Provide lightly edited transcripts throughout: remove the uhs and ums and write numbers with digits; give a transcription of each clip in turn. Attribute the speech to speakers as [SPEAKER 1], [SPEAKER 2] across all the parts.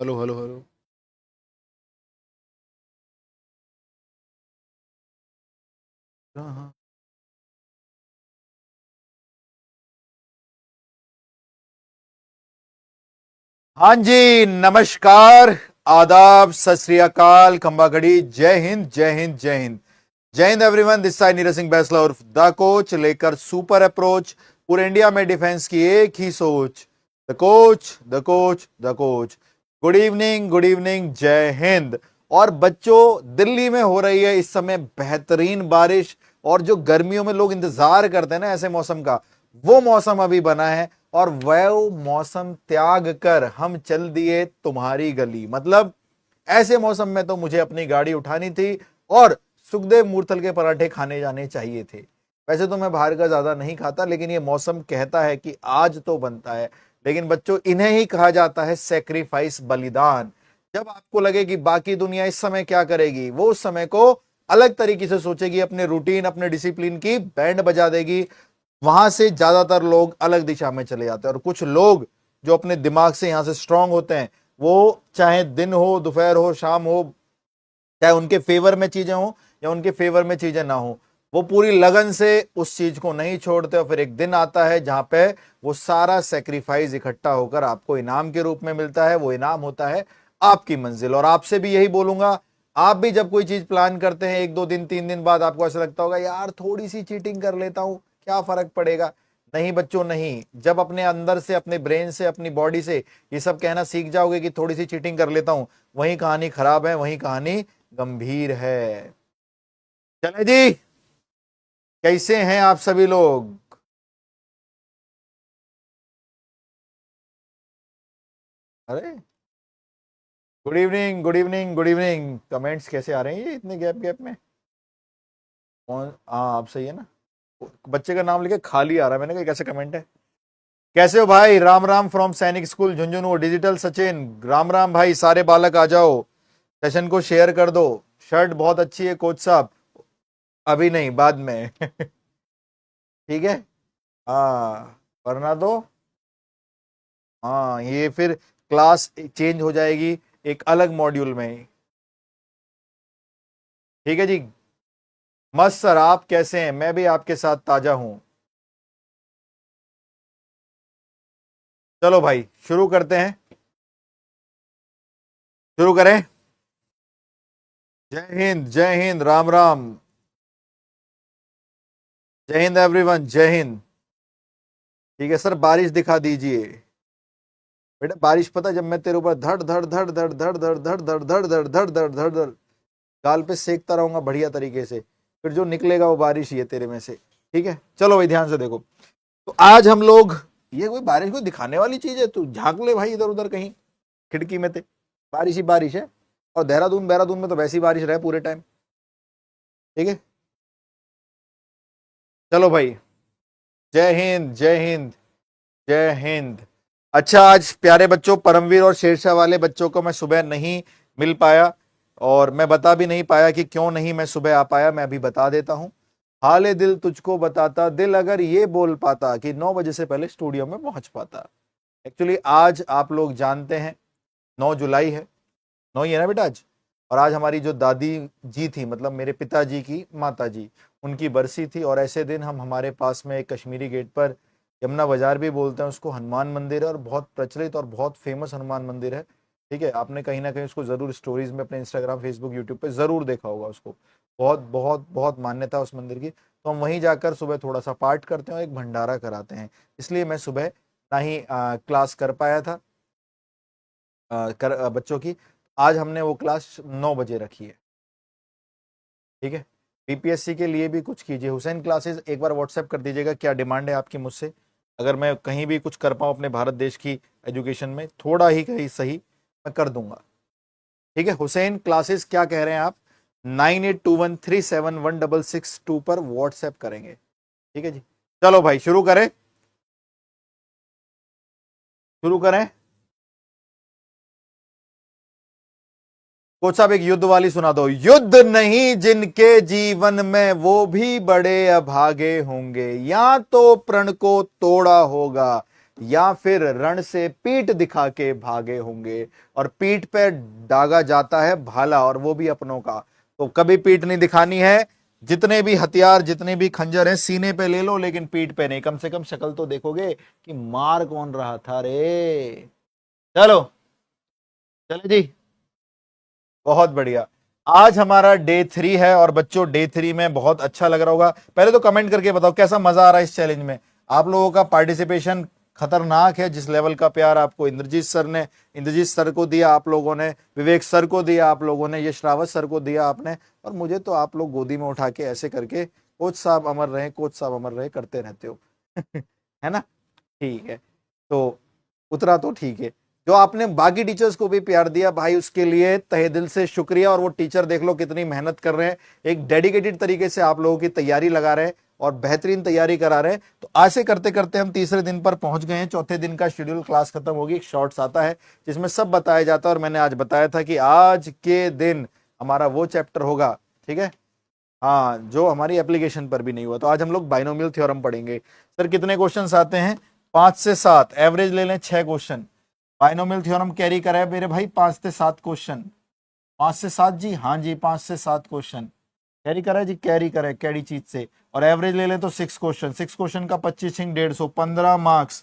[SPEAKER 1] Hello hello hello. हाँ हाँ। हाँ जी, नमस्कार, आदाब, सत श्री अकाल, खंबा घड़ी, जय हिंद जय हिंद जय हिंद। जय Hind everyone, this side Neeraj Singh Bainsla उर्फ द कोच लेकर सुपर अप्रोच। पूरे इंडिया में डिफेंस की एक ही सोच, the coach the coach the coach. Good evening, जय हिंद। और बच्चों, दिल्ली में हो रही है इस समय बेहतरीन बारिश। और जो गर्मियों में लोग इंतजार करते हैं ना ऐसे मौसम का, वो मौसम अभी बना है। और वह मौसम त्याग कर हम चल दिए तुम्हारी गली। मतलब ऐसे मौसम में तो मुझे अपनी गाड़ी उठानी थी और सुखदेव मूर्थल के पराठे खाने जाने चाहिए थे। वैसे तो मैं बाहर का ज्यादा नहीं खाता, लेकिन ये मौसम कहता है कि आज तो बनता है। लेकिन बच्चों, इन्हें ही कहा जाता है सेक्रीफाइस, बलिदान। जब आपको लगे कि बाकी दुनिया इस समय क्या करेगी, वो उस समय को अलग तरीके से सोचेगी, अपने रूटीन, अपने डिसिप्लिन की बैंड बजा देगी। वहां से ज्यादातर लोग अलग दिशा में चले जाते हैं। और कुछ लोग जो अपने दिमाग से यहां से स्ट्रांग होते हैं, वो चाहे दिन हो, दोपहर हो, शाम हो, चाहे उनके फेवर में चीजें हो या उनके फेवर में चीजें ना हो, वो पूरी लगन से उस चीज को नहीं छोड़ते। और फिर एक दिन आता है जहां पे वो सारा सेक्रीफाइस इकट्ठा होकर आपको इनाम के रूप में मिलता है। वो इनाम होता है आपकी मंजिल। और आपसे भी यही बोलूंगा, आप भी जब कोई चीज प्लान करते हैं, एक दो दिन, तीन दिन बाद आपको ऐसा लगता होगा, यार थोड़ी सी चीटिंग कर लेता हूं, क्या फर्क पड़ेगा। नहीं बच्चों, नहीं। जब अपने अंदर से, अपने ब्रेन से, अपनी बॉडी से ये सब कहना सीख जाओगे कि थोड़ी सी चीटिंग कर लेता हूं, वही कहानी खराब है, वही कहानी गंभीर है। चले जी, कैसे हैं आप सभी लोग? अरे, good evening, good evening, good evening. Comments कैसे आ रहे हैं ये इतने गैप गैप में? कौन? हाँ, आप सही है ना। बच्चे का नाम लिखे खाली आ रहा है, मैंने कहा कैसे कमेंट है। कैसे हो भाई? राम राम फ्रॉम सैनिक स्कूल झुंझुनू, डिजिटल सचिन। राम राम भाई, सारे बालक आ जाओ, सेशन को शेयर कर दो। शर्ट बहुत अच्छी है कोच साहब। अभी नहीं, बाद में। ठीक है। हाँ, वरना तो, हाँ, ये फिर क्लास चेंज हो जाएगी एक अलग मॉड्यूल में। ठीक है जी। मस्त सर, आप कैसे हैं? मैं भी आपके साथ ताजा हूं। चलो भाई, शुरू करते हैं। शुरू करें। जय हिंद जय हिंद, राम राम। जय हिंद एवरीवन, जय हिंद। ठीक है सर, बारिश दिखा दीजिए। बेटा बारिश, पता है, जब मैं तेरे ऊपर धड़ धड़ धड़ धड़ धड़ धड़ धड़ धड़ धड़ धड़ धड़ धड़ धड़ धड़ गाल पे सेकता रहूंगा बढ़िया तरीके से, फिर जो निकलेगा वो बारिश ही है तेरे में से। ठीक है, चलो भाई ध्यान से देखो। तो आज हम लोग, ये कोई बारिश को दिखाने वाली चीज है? तू झांक ले भाई इधर उधर कहीं, खिड़की में थे। बारिश ही बारिश है। और देहरादून देहरादून में तो वैसी बारिश रहे पूरे टाइम। ठीक है, चलो भाई। जय हिंद जय हिंद जय हिंद। अच्छा, आज प्यारे बच्चों, परमवीर और शेरशाह वाले बच्चों को मैं सुबह नहीं मिल पाया, और मैं बता भी नहीं पाया कि क्यों नहीं मैं सुबह आ पाया। मैं अभी बता देता हूं। हाले दिल तुझको बताता, दिल अगर ये बोल पाता कि 9 बजे से पहले स्टूडियो में पहुंच पाता। एक्चुअली आज आप लोग जानते हैं, 9 जुलाई है। 9 ही है ना बेटा आज? और आज हमारी जो दादी जी थी, मतलब मेरे पिताजी की माता जी, उनकी बरसी थी। और ऐसे दिन हम, हमारे पास में एक कश्मीरी गेट पर, यमुना बाजार भी बोलते हैं उसको, हनुमान मंदिर है, और बहुत प्रचलित और बहुत फेमस हनुमान मंदिर है। ठीक है, आपने कहीं ना कहीं उसको जरूर स्टोरीज में अपने इंस्टाग्राम, फेसबुक, यूट्यूब पे जरूर देखा होगा उसको। बहुत बहुत बहुत मान्यता है उस मंदिर की। तो हम वहीं जाकर सुबह थोड़ा सा पाठ करते हैं और एक भंडारा कराते हैं। इसलिए मैं सुबह ना ही क्लास कर पाया था बच्चों की। आज हमने वो क्लास 9 बजे रखी है। ठीक है। बीपीएससी के लिए भी कुछ कीजिए। हुसैन क्लासेस एक बार व्हाट्सएप कर दीजिएगा, क्या डिमांड है आपकी मुझसे। अगर मैं कहीं भी कुछ कर पाऊँ अपने भारत देश की एजुकेशन में, थोड़ा ही कहीं सही, मैं कर दूंगा। ठीक है, हुसैन क्लासेस क्या कह रहे हैं आप? 9821371662 पर व्हाट्सएप करेंगे। ठीक है जी। चलो भाई, शुरू करें। शुरू करें। कोच साहब एक युद्ध वाली सुना दो। युद्ध नहीं जिनके जीवन में, वो भी बड़े अभागे होंगे, या तो प्रण को तोड़ा होगा, या फिर रण से पीठ दिखा के भागे होंगे। और पीठ पे दागा जाता है भाला, और वो भी अपनों का। तो कभी पीठ नहीं दिखानी है। जितने भी हथियार, जितने भी खंजर हैं, सीने पे ले लो, लेकिन पीठ पे नहीं। कम से कम शक्ल तो देखोगे कि मार कौन रहा था रे। चलो, चलो जी, बहुत बढ़िया। आज हमारा डे 3 है, और बच्चों डे 3 में बहुत अच्छा लग रहा होगा। पहले तो कमेंट करके बताओ कैसा मजा आ रहा है इस चैलेंज में। आप लोगों का पार्टिसिपेशन खतरनाक है। जिस लेवल का प्यार आपको इंद्रजीत सर को दिया, आप लोगों ने विवेक सर को दिया, आप लोगों ने यश रावत सर को दिया आपने, और मुझे तो आप लोग गोदी में उठा के ऐसे करके कोच साहब अमर रहे, कोच साहब अमर रहे करते रहते हो। है ना? ठीक है। तो उतरा तो ठीक है। जो आपने बाकी टीचर्स को भी प्यार दिया भाई, उसके लिए तहे दिल से शुक्रिया। और वो टीचर देख लो कितनी मेहनत कर रहे हैं, एक डेडिकेटेड तरीके से आप लोगों की तैयारी लगा रहे हैं और बेहतरीन तैयारी करा रहे हैं। तो ऐसे करते करते हम तीसरे दिन पर पहुंच गए हैं। चौथे दिन का शेड्यूल क्लास खत्म होगी, एक शॉर्ट्स आता है जिसमें सब बताया जाता है। और मैंने आज बताया था कि आज के दिन हमारा वो चैप्टर होगा, ठीक है, हाँ, जो हमारी एप्लीकेशन पर भी नहीं हुआ। तो आज हम लोग बाइनोमियल थ्योरम पढ़ेंगे। सर कितने क्वेश्चंस आते हैं? 5 से 7, एवरेज ले लें 6 क्वेश्चन। बाइनोमियल थ्योरम कैरी करा है मेरे भाई 5 से 7 क्वेश्चन। 5 से 7 जी, हाँ जी, 5 से 7 क्वेश्चन कैरी करा है जी, कैरी करा है कैडी चीज से। और एवरेज ले लें तो 6 क्वेश्चन। 6 क्वेश्चन का 25 × 150, 15 मार्क्स।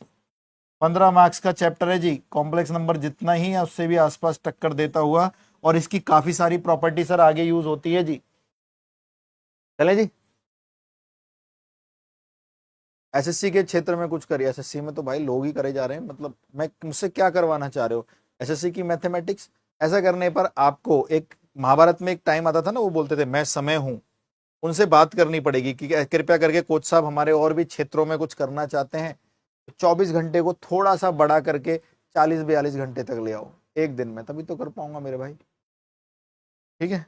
[SPEAKER 1] 15 मार्क्स का चैप्टर है जी। कॉम्प्लेक्स नंबर जितना ही है उससे भी आसपास टक्कर देता हुआ, और इसकी काफी सारी प्रॉपर्टी सर आगे यूज होती है जी। चले जी, एसएससी के क्षेत्र में कुछ करिए। एसएससी में तो भाई लोग ही करे जा रहे हैं, मतलब मैं मुझसे क्या करवाना चाह रहे हो? एसएससी की मैथमेटिक्स। ऐसा करने पर आपको एक महाभारत में एक टाइम आता था ना, वो बोलते थे मैं समय हूं। उनसे बात करनी पड़ेगी कि कृपया करके कोच साहब हमारे और भी क्षेत्रों में कुछ करना चाहते हैं, 24 घंटे को थोड़ा सा बड़ा करके 40-42 घंटे तक ले आओ एक दिन में, तभी तो कर पाऊंगा मेरे भाई। ठीक है,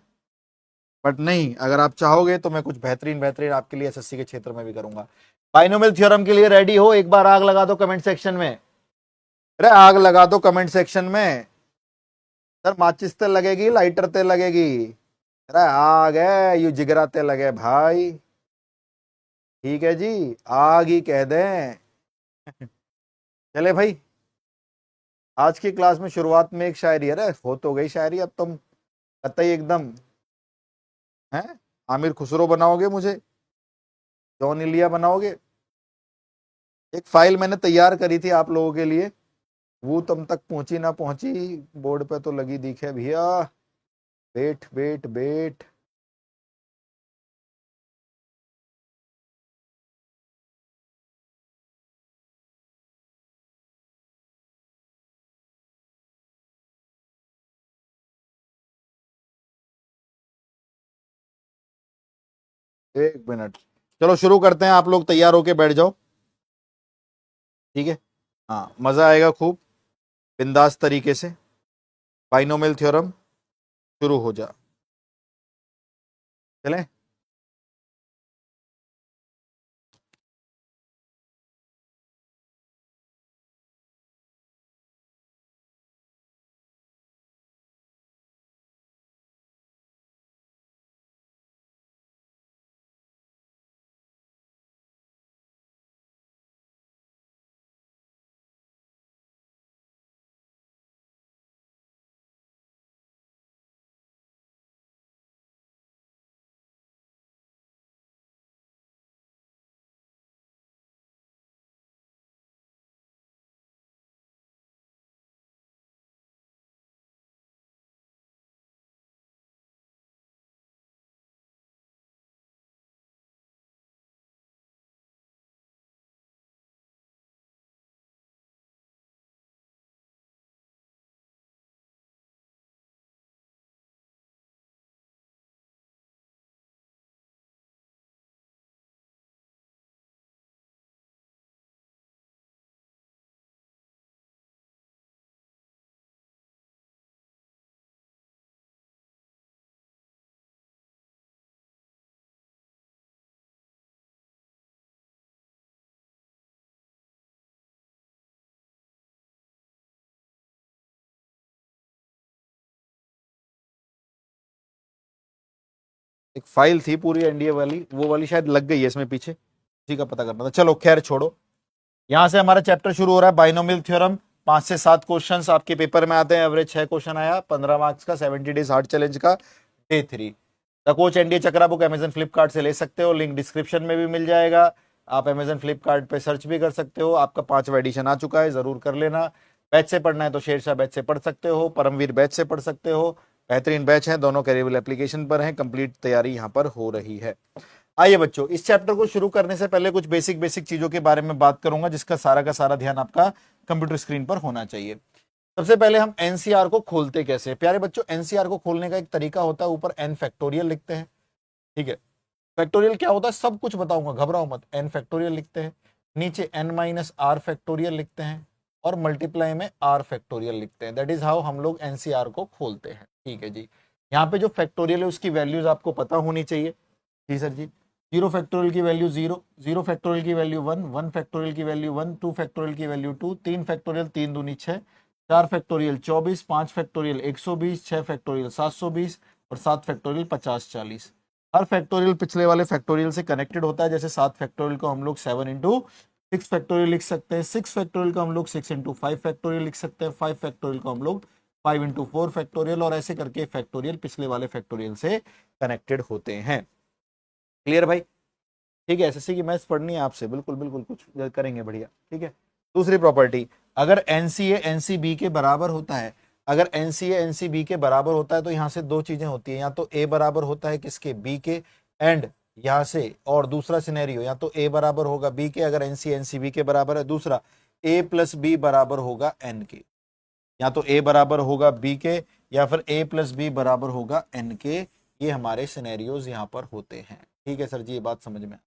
[SPEAKER 1] बट नहीं, अगर आप चाहोगे तो मैं कुछ बेहतरीन बेहतरीन आपके लिए एसएससी के क्षेत्र में भी करूंगा। बाइनोमियल थ्योरम के लिए रेडी हो? एक बार आग लगा दो कमेंट सेक्शन में। अरे आग लगा दो कमेंट सेक्शन में। सर माचिस ते लगेगी, लाइटर ते लगेगी? अरे आग है, यू जिगरा ते लगे भाई। ठीक है जी, आग ही कह दें। चले भाई, आज की क्लास में शुरुआत में एक शायरी। अरे हो तो गई शायरी, अब तुम कतई एकदम हैं आमिर खुसरो बनाओगे मुझे, जॉन इलिया बनाओगे। एक फाइल मैंने तैयार करी थी आप लोगों के लिए, वो तुम तक पहुंची ना पहुंची, बोर्ड पे तो लगी दिखे भैया। Wait wait wait. एक मिनट, चलो शुरू करते हैं। आप लोग तैयार होके बैठ जाओ, ठीक है? हाँ, मजा आएगा खूब, बिंदास तरीके से। बाइनोमियल थ्योरम शुरू हो जा। चलें? एक फाइल थी पूरी एनडीए वाली, वो वाली शायद लग गई है इसमें पीछे, उसी का पता करना था। चलो खैर छोड़ो, यहां से हमारा चैप्टर शुरू हो रहा है बाइनोमियल थ्योरम। 5 से 7 क्वेश्चंस आपके पेपर में आते हैं, एवरेज 6 क्वेश्चन आया, 15 मार्क्स का, 70 डेज हार्ड चैलेंज का, day 3। The coach NDA chakra book Amazon Flipkart से ले सकते हो, लिंक डिस्क्रिप्शन में भी मिल जाएगा। आप अमेजन फ्लिपकार्ट पे सर्च भी कर सकते हो। आपका 5वां एडिशन आ चुका है, जरूर कर लेना। बैच से पढ़ना है तो शेरशाह बैच से पढ़ सकते हो, परमवीर बैच से पढ़ सकते हो। बेहतरीन बैच है, दोनों कैरिबल एप्लीकेशन पर हैं, कंप्लीट तैयारी यहाँ पर हो रही है। आइए बच्चों, इस चैप्टर को शुरू करने से पहले कुछ बेसिक बेसिक चीजों के बारे में बात करूंगा, जिसका सारा का सारा ध्यान आपका कंप्यूटर स्क्रीन पर होना चाहिए। सबसे पहले हम एनसीआर को खोलते कैसे हैं? प्यारे बच्चों, एनसीआर को खोलने का एक तरीका होता है, ऊपर एन फैक्टोरियल लिखते हैं, ठीक है। फैक्टोरियल क्या होता है सब कुछ बताऊंगा, घबराओ मत। एन फैक्टोरियल लिखते हैं, नीचे एन माइनस आर फैक्टोरियल लिखते हैं, और मल्टीप्लाई में आर फैक्टोरियल लिखते हैं। दैट इज हाउ हम लोग एनसीआर को खोलते हैं, ठीक है जी। यहाँ पे जो फैक्टोरियल है उसकी वैल्यूज आपको पता होनी चाहिए। जी सर जी। 0 फैक्टोरियल की वैल्यू 0, 0 फैक्टोरियल की वैल्यू 1, 1 फैक्टोरियल की वैल्यू 1, 2 फैक्टोरियल की वैल्यू 2, 3 फैक्टोरियल 3 दूनी 6, 4 फैक्टोरियल 24, 5 फैक्टोरियल 120, 6 फैक्टोरियल 720, और 7 फैक्टोरियल 50 40। हर फैक्टोरियल पिछले वाले फैक्टोरियल से कनेक्टेड होता है। जैसे 7 फैक्टोरियल को हम लोग 7 इंटू 6 फैक्टोरियल लिख सकते हैं, 6 फैक्टोरियल को हम लोग 6 इंटू 5 फैक्टोरियल लिख सकते हैं, 5 फैक्टोरियल को हम लोग 5 इंटू 4 फैक्टोरियल, और ऐसे करके फैक्टोरियल पिछले वाले फैक्टोरियल से कनेक्टेड होते हैं। क्लियर भाई? ठीक है, एसएससी की मैथ्स पढ़नी है आपसे, बिल्कुल बिल्कुल, कुछ करेंगे बढ़िया, ठीक है। दूसरी प्रॉपर्टी, अगर एनसीए एनसीबी के बराबर होता है, अगर एनसीए एनसीबी के बराबर होता है तो यहां से दो चीजें होती है, या तो ए बराबर होता है किसके, बी के, एंड यहां से, और दूसरा सिनेरियो, या तो ए बराबर होगा बी के अगर एनसीए एनसीबी के बराबर है, दूसरा ए प्लस बी बराबर होगा एन के। या तो ए बराबर होगा बी के, या फिर ए प्लस बी बराबर होगा एन के। ये हमारे सिनेरियोज यहां पर होते हैं, ठीक है सर जी, ये बात समझ में।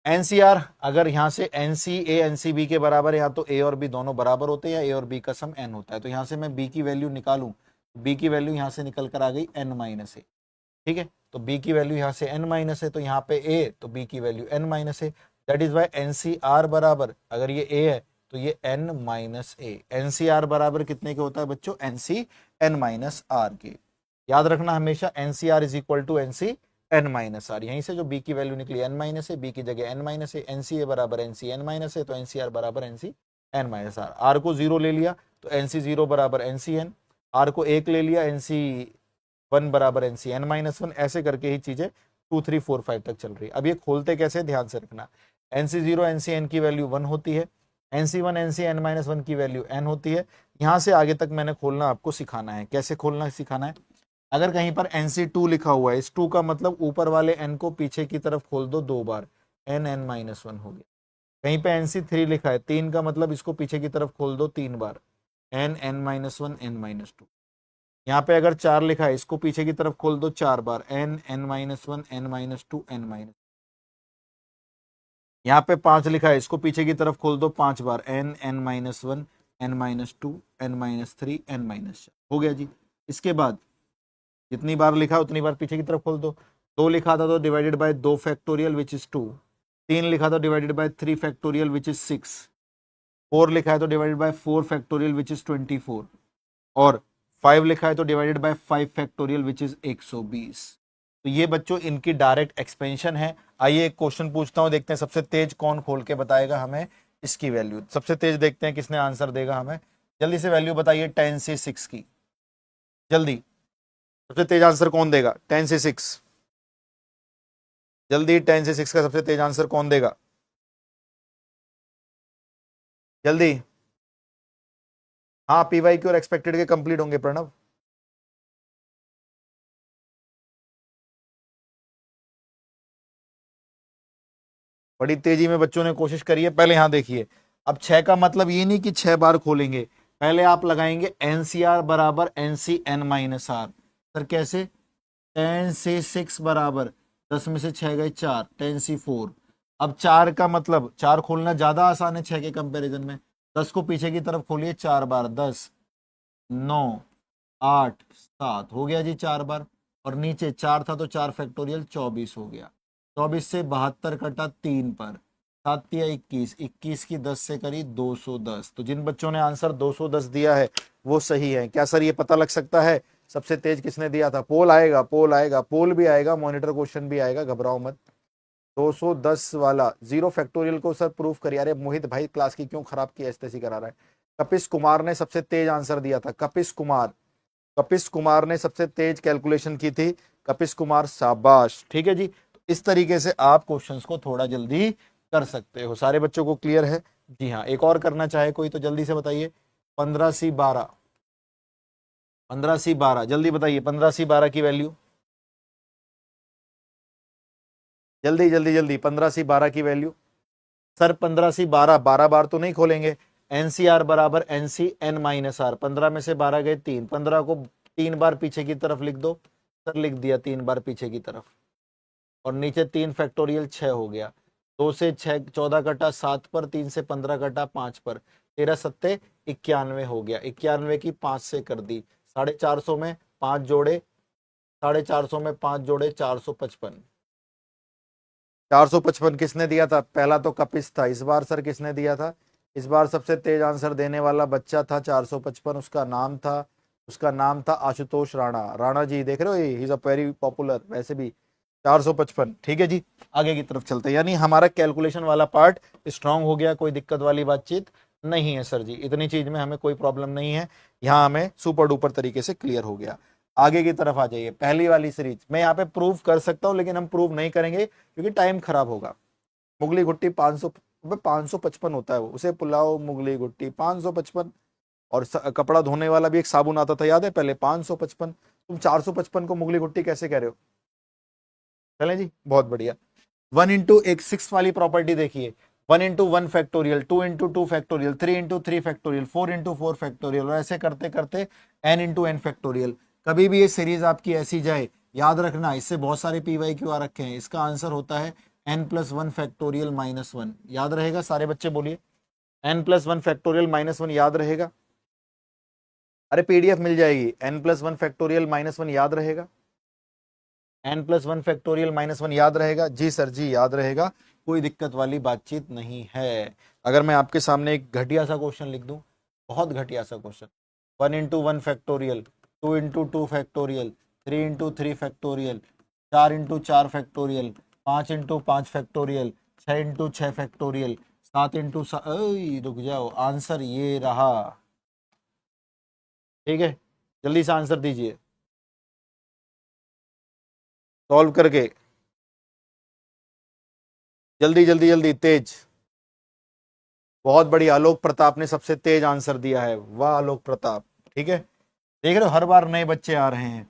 [SPEAKER 1] एनसीआर, अगर यहां से एनसीए एनसीबी के बराबर है, या तो ए और बी दोनों बराबर होते हैं, या ए और बी का सम एन होता है, तो यहां से मैं बी की वैल्यू निकालूं, बी की वैल्यू यहां से निकल कर आ गई एन माइनस ए, ठीक है। तो बी की वैल्यू यहां से एन माइनस है, तो यहाँ पे ए, तो बी की वैल्यू एन माइनस है। दैट इज वाई एनसीआर बराबर, अगर ये ए है तो ये एन माइनस ए। एनसीआर बराबर कितने के होता है बच्चों, एनसी एन माइनस आर के। याद रखना हमेशा, NCR is equal to NC N minus R. यहीं से जो बी की वैल्यू निकली एन माइनस है, बी की जगह एन माइनस है, एनसीए बराबर एनसी एन माइनस है, तो एनसीआर बराबर NC N minus R. R को 0 ले लिया तो एनसी 0 बराबर एनसी एन, आर को 1 ले लिया, एनसी 1 बराबर एनसी एन माइनस 1। ऐसे करके ही चीजें 2 3 4 5 तक चल रही है। अब ये खोलते कैसे, ध्यान से रखना। एनसी 0 एनसी एन की वैल्यू 1 होती है, एनसी 1 एनसी एन माइनस 1 की वैल्यू एन होती है। यहां से आगे तक मैंने खोलना आपको सिखाना है, कैसे खोलना सिखाना है। अगर कहीं पर NC2 लिखा हुआ है, इस 2 का मतलब ऊपर वाले n को पीछे की तरफ खोल दो 2 बार, n n माइनस 1 हो गया। कहीं पे NC3 लिखा है, 3 का मतलब इसको पीछे की तरफ खोल दो 3 बार, n n minus 1 n minus 2। यहाँ पे अगर 4 लिखा है, इसको पीछे की तरफ खोल दो 4 बार, n n minus 1 n minus 2 n minus. यहाँ पे 5 लिखा है, इसको पीछे की तरफ खोल दो 5 बार, n n minus 1 n minus 2 n minus 3 n minus 4 हो गया जी। इसके बाद जितनी बार लिखा उतनी बार पीछे की तरफ खोल दो। 2 लिखा था तो divided by 2 factorial which is 2, 3 लिखा था divided by 3 factorial which is 6, 4 लिखा है तो divided by 4 factorial which is 24, और 5 लिखा है तो divided by 5 factorial which is 120। तो ये बच्चों इनकी डायरेक्ट एक्सपेंशन है। आइए एक क्वेश्चन पूछता हूं, देखते हैं सबसे तेज कौन खोल के बताएगा हमें इसकी वैल्यू। सबसे तेज देखते हैं किसने आंसर देगा हमें, जल्दी से वैल्यू बताइए 10 से 6 की, जल्दी। सबसे तेज आंसर कौन देगा 10 से 6, जल्दी 10 से 6 का सबसे तेज आंसर कौन देगा, जल्दी। हाँ, पीवाईक्यू और एक्सपेक्टेड के कंप्लीट होंगे प्रणव। बड़ी तेजी में बच्चों ने कोशिश करी है। पहले यहां देखिए, अब 6 का मतलब ये नहीं कि 6 बार खोलेंगे, पहले आप लगाएंगे एनसीआर बराबर NC N minus R. Sir कैसे, 10 से 6 बराबर 10 में से 6 गए 4, 10 सी 4। अब 4 का मतलब 4 खोलना ज्यादा आसान है 6 के कंपैरिजन में। 10 को पीछे की तरफ खोलिए 4 बार, 10 9 8 7 हो गया जी 4 बार। और नीचे 4 था तो 4 फैक्टोरियल 24 हो गया। 24 से 72 कटा 3 पर, 7 या 21, 21 की 10 से करी 210। तो जिन बच्चों ने आंसर 210 दिया है वो सही है। क्या सर ये पता लग सकता है सबसे तेज किसने दिया था? पोल आएगा, पोल आएगा, पोल भी आएगा, मॉनिटर क्वेश्चन भी आएगा, घबराओ मत। 210 वाला 0 फैक्टोरियल को सर प्रूफ करिए। अरे मोहित भाई क्लास की क्यों खराब की ऐसी करा रहा है। कपिस कुमार ने सबसे तेज आंसर दिया था। कपिस कुमार ने सबसे तेज कैलकुलेशन की थी। कपिस कुमार शाबाश। ठीक है जी, तो इस तरीके से आप क्वेश्चंस को थोड़ा जल्दी कर सकते हो। सारे बच्चों को क्लियर है? जी हाँ, एक और करना चाहे कोई तो जल्दी से बताइए। 15C12, 15C12 जल्दी बताइए। 15C12 की वैल्यू जल्दी जल्दी जल्दी। 15C12 की वैल्यू सर 15C12 12 बार तो नहीं खोलेंगे। एनसीआर बराबर एनसी एन माइनस आर। 15 में से 12 गए 3, 15 को 3 बार पीछे की तरफ लिख दो। सर लिख दिया 3 बार पीछे की तरफ, और नीचे 3 फैक्टोरियल 6 हो गया। 2 से 6 14 कटा 7 पर, 3 से 15 कटा 5 पर, 13 सत्ते 91 हो गया। 91 की 5 से कर दी। 450 में 5 जोड़े, 450 में 5 जोड़े 455। 455 किसने दिया था? पहला तो कपिस था। इस बार सर किसने दिया था? इस बार सबसे तेज आंसर देने वाला बच्चा था 455। उसका नाम था आशुतोष राणा। राणा जी देख रहे हो, he is a very popular वैसे भी। 455। ठीक है जी, आगे की तरफ चलते हैं। यानी हमारा कैलकुलेशन वाला पार्ट स्ट्रांग हो गया, कोई दिक्कत वाली बातचीत नहीं है सर जी। इतनी चीज में हमें कोई प्रॉब्लम नहीं है, यहाँ हमें सुपर डुपर तरीके से क्लियर हो गया। आगे की तरफ आ जाइए। पहली वाली सीरीज मैं यहाँ पे प्रूव कर सकता हूँ, लेकिन हम प्रूव नहीं करेंगे क्योंकि टाइम खराब होगा। मुगली घुट्टी 500, 555 होता है वो, उसे पुलाव मुगली घुट्टी 555। और कपड़ा धोने वाला भी एक साबुन आता था, याद है पहले? 555। तुम 455 को मुगली घुट्टी कैसे कह रहे हो? चलें जी, बहुत बढ़िया। 1 इंटू एक 6 वाली प्रॉपर्टी देखिए। 1 into 1 factorial, 2 into 2 factorial, 3 into 3 factorial, 4 into 4 factorial, और ऐसे करते करते n इंटू n फैक्टोरियल। कभी भी ये सीरीज आपकी ऐसी जाए, याद रखना इससे बहुत सारे PYQ आ रखे हैं। इसका आंसर होता है n+1 फैक्टोरियल -1। याद रहेगा? सारे बच्चे बोलिए, n+1 फैक्टोरियल -1 याद रहेगा? अरे PDF मिल जाएगी। n+1 फैक्टोरियल -1 याद रहेगा? n+1 फैक्टोरियल -1 याद रहेगा? जी सर जी, याद रहेगा, कोई दिक्कत वाली बातचीत नहीं है। अगर मैं आपके सामने एक घटिया सा क्वेश्चन लिख दूं, बहुत घटिया सा question, 1 into 1 factorial, 2 into 2 factorial, 3 into 3 factorial, 4 into 4 factorial, 5 into 5 factorial, 6 into 6 factorial, 7 into, रुक जाओ, आंसर ये रहा। ठीक है, जल्दी से आंसर दीजिए सॉल्व करके, जल्दी जल्दी जल्दी, तेज। बहुत बढ़िया, आलोक प्रताप ने सबसे तेज आंसर दिया है। वाह आलोक प्रताप। ठीक है, देख रहे हो हर बार नए बच्चे आ रहे हैं।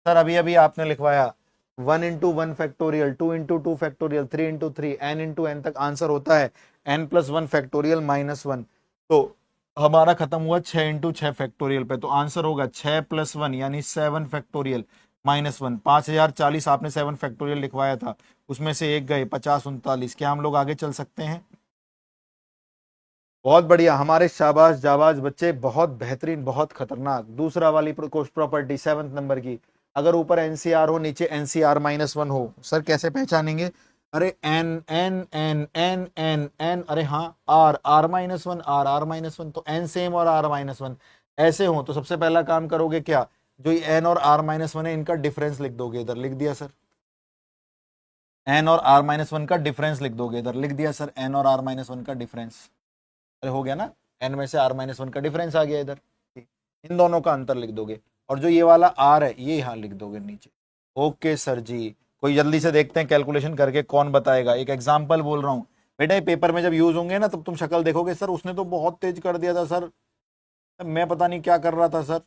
[SPEAKER 1] सर अभी अभी आपने लिखवाया 1 into 1 factorial, 2 into 2 factorial, 3 into 3, n into n तक आंसर होता है n+1 फैक्टोरियल -1। तो हमारा खत्म हुआ 6 इंटू 6 फैक्टोरियल पे, तो आंसर होगा 6+1 यानी 7 फैक्टोरियल -1। 5040 आपने 7 फैक्टोरियल लिखवाया था, उसमें से एक गए 5039। क्या हम लोग आगे चल सकते हैं? बहुत बढ़िया, हमारे शाबाश जाबाज बच्चे, बहुत बेहतरीन, बहुत खतरनाक। दूसरा वाली प्रॉपर्टी 7th नंबर की, अगर ऊपर एनसीआर हो नीचे एनसीआर -1 हो, सर कैसे पहचानेंगे? अरे N N N N N N, अरे हाँ, आर आर -1, आर आर -1, तो एन सेम और आर -1 ऐसे हो तो सबसे पहला काम करोगे क्या? जो ये एन और आर -1 है इनका डिफरेंस लिख दोगे इधर। लिख दिया सर, एन और आर -1 का डिफरेंस लिख दोगे इधर। लिख दिया सर, एन और आर -1 का डिफरेंस। अरे हो गया ना, एन में से आर -1 का डिफरेंस आ गया इधर। इन दोनों का अंतर लिख दोगे, और जो ये वाला आर है ये यहाँ लिख दोगे नीचे। ओके सर जी, कोई जल्दी से देखते हैं कैलकुलेशन करके कौन बताएगा। एक एग्जांपल बोल रहा हूँ बेटा, ये पेपर में जब यूज होंगे ना तब तुम शक्ल देखोगे, सर उसने तो बहुत तेज कर दिया था सर, मैं पता नहीं क्या कर रहा था सर।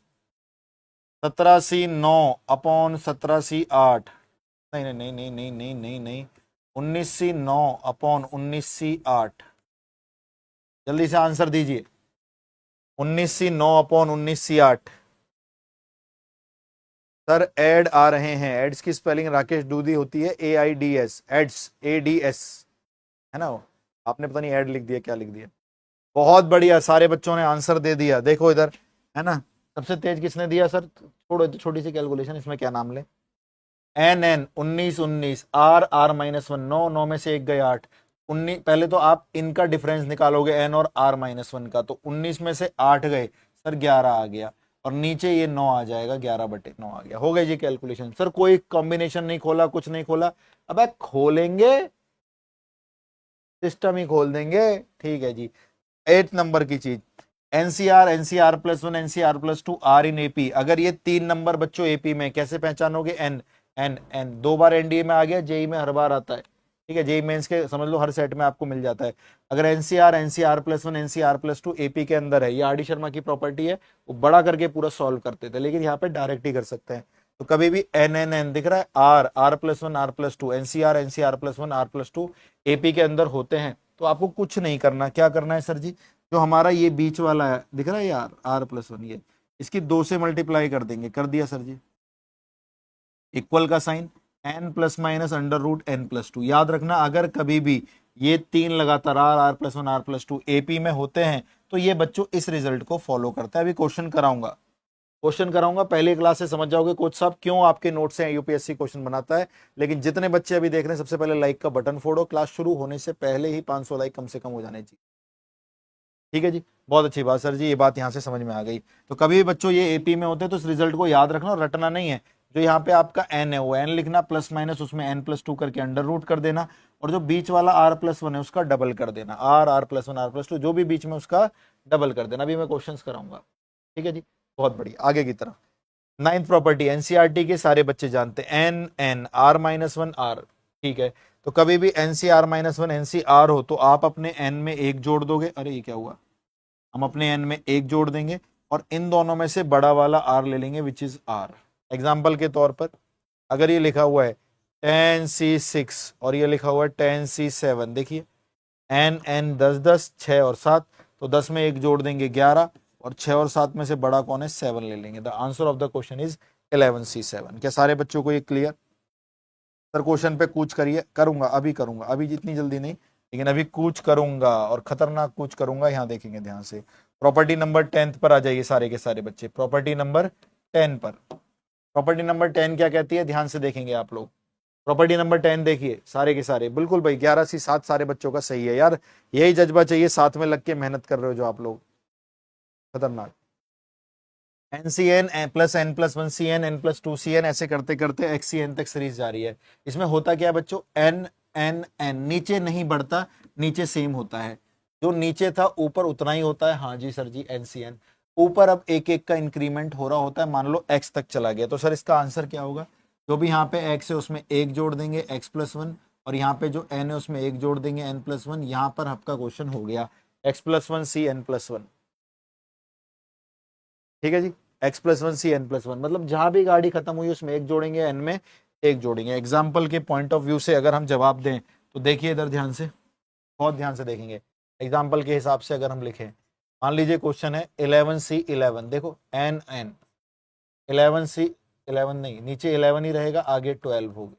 [SPEAKER 1] 17C9 अपॉन 17C8, नहीं नहीं नहीं नहीं नहीं नहीं नहीं नहीं, 19C9 अपॉन 19C8। जल्दी से आंसर दीजिए। 19C9 upon 19C8। Sir add a रहे हैं, एड्स की स्पेलिंग राकेश डूदी होती है AIDS, एड्स ADS है ना। आपने पता नहीं एड लिख दिया, क्या लिख दिया। बहुत बढ़िया, सारे बच्चों ने आंसर दे दिया। देखो इधर है ना, सबसे तेज किसने दिया सर? छोड़ो छोटी सी कैलकुलेशन, इसमें क्या नाम ले, एन एन 19 आर आर -1, 9 9 में से एक गए 8, 19। पहले तो आप इनका डिफरेंस निकालोगे एन और आर -1 का, तो 19 में से 8 गए सर, 11 आ गया, और नीचे ये 9 आ जाएगा, 11/9 आ गया। हो गई जी कैलकुलेशन। सर कोई कॉम्बिनेशन नहीं खोला, कुछ नहीं खोला, अब खोलेंगे सिस्टम ही खोल देंगे। ठीक है जी। 8 नंबर की चीज, NCR, NCR plus one, NCR plus two are in AP. अगर ये 3 नंबर बच्चों एपी में, कैसे पहचानोगे? एन एन एन 2 बार एनडीए में आ गया, जेई में हर बार आता है। ठीक है, जेई मेंस के समझ लो हर सेट में आपको मिल जाता है। अगर NCR, NCR plus one, NCR plus two AP के अंदर है, ये आर डी शर्मा की प्रॉपर्टी है, वो बड़ा करके पूरा सॉल्व करते थे, लेकिन यहाँ पे डायरेक्ट ही कर सकते हैं। तो कभी भी एन एन एन दिख रहा है, R R plus one, R plus two, NCR, NCR plus one, R plus two AP के अंदर होते हैं, तो आपको कुछ नहीं करना। क्या करना है सर जी? जो हमारा ये बीच वाला है दिख रहा है यार, आर प्लस वन, ये इसकी 2 से मल्टीप्लाई कर देंगे। कर दिया सर जी। इक्वल का sign, N plus minus under root N plus two. याद रखना, अगर कभी भी ये 3 लगातार R R plus one, R plus two AP में होते हैं, तो ये बच्चों इस रिजल्ट को फॉलो करता है। अभी क्वेश्चन कराऊंगा, पहली क्लास से समझ जाओगे कोच साहब क्यों आपके नोट से यूपीएससी क्वेश्चन बनाता है। लेकिन जितने बच्चे अभी देख रहे हैं, सबसे पहले लाइक का बटन फोड़ो। क्लास शुरू होने से पहले ही 500 लाइक कम से कम हो जाने चाहिए। ठीक है जी, बहुत अच्छी बात सर जी, ये बात यहाँ से समझ में आ गई। तो कभी भी बच्चों ये एपी में होते हैं तो इस रिजल्ट को याद रखना और रटना नहीं है। जो यहाँ पे आपका एन है वो एन लिखना, प्लस माइनस उसमें एन प्लस टू करके अंडर रूट कर देना, और जो बीच वाला आर प्लस वन है उसका डबल कर देना। R R plus one, R plus two, जो भी बीच में उसका डबल कर देना। अभी मैं क्वेश्चन कराऊंगा। ठीक है जी, बहुत बढ़िया। आगे की तरफ, 9th प्रॉपर्टी एनसीईआरटी के सारे बच्चे जानते हैं, N N R minus one R. ठीक है, तो कभी भी एनसीआर माइनस वन एनसीआर हो तो आप अपने एन में एक जोड़ दोगे। अरे ये क्या हुआ, हम अपने एन में एक जोड़ देंगे और इन दोनों में से बड़ा वाला आर ले लेंगे, विच इज आर। एग्जाम्पल के तौर पर अगर ये लिखा हुआ है 10C6 और ये लिखा हुआ है 10C7, देखिए एन एन 10 10, 6 और 7, तो 10 में एक जोड़ देंगे 11, और 6 और 7 में से बड़ा कौन है? 7 ले लेंगे। The answer of the question is 11C7। क्या सारे बच्चों को ये क्लियर? सर क्वेश्चन पे कूच करिए। करूंगा, अभी करूंगा, अभी जितनी जल्दी नहीं, लेकिन अभी कूच करूंगा और खतरनाक कूच करूंगा। यहाँ देखेंगे ध्यान से, प्रॉपर्टी नंबर 10 पर आ जाइए सारे के सारे बच्चे। प्रॉपर्टी नंबर 10 पर, प्रॉपर्टी नंबर 10 क्या कहती है? ध्यान से देखेंगे आप लोग। प्रॉपर्टी नंबर 10 देखिए सारे के सारे, बिल्कुल भाई 11C7 सारे बच्चों का सही है यार। यही जज्बा चाहिए, साथ में लग के मेहनत कर रहे हो जो आप लोग, खतरनाक। N C N plus N plus one C N, N plus two C N, ऐसे करते करते एक्स सी एन तक सीरीज जा रही है। इसमें होता क्या है बच्चों? एन एन एन नीचे नहीं बढ़ता, नीचे सेम होता है। जो नीचे था ऊपर उतना ही होता है। हाँ जी सर जी, एन सी एन ऊपर अब एक एक का इंक्रीमेंट हो रहा होता है। मान लो एक्स तक चला गया, तो सर इसका आंसर क्या होगा? जो भी यहाँ पे एक्स है उसमें एक जोड़ देंगे, एक्स प्लस वन, और यहाँ पे जो एन है उसमें एक जोड़ देंगे, एन प्लस वन। यहाँ पर आपका क्वेश्चन हो गया X plus one C N plus one. ठीक है जी, X plus one C N plus one, मतलब जहां भी गाड़ी खत्म हुई उसमें एक जोड़ेंगे, एन में एक जोड़ेंगे। एग्जाम्पल के पॉइंट ऑफ व्यू से अगर हम जवाब दें तो देखिए इधर ध्यान से, बहुत ध्यान से देखेंगे। एग्जाम्पल के हिसाब से अगर हम लिखें, मान लीजिए क्वेश्चन है 11C11, देखो एन एन 11C 11 नहीं, नीचे 11 ही रहेगा, आगे 12 हो गया,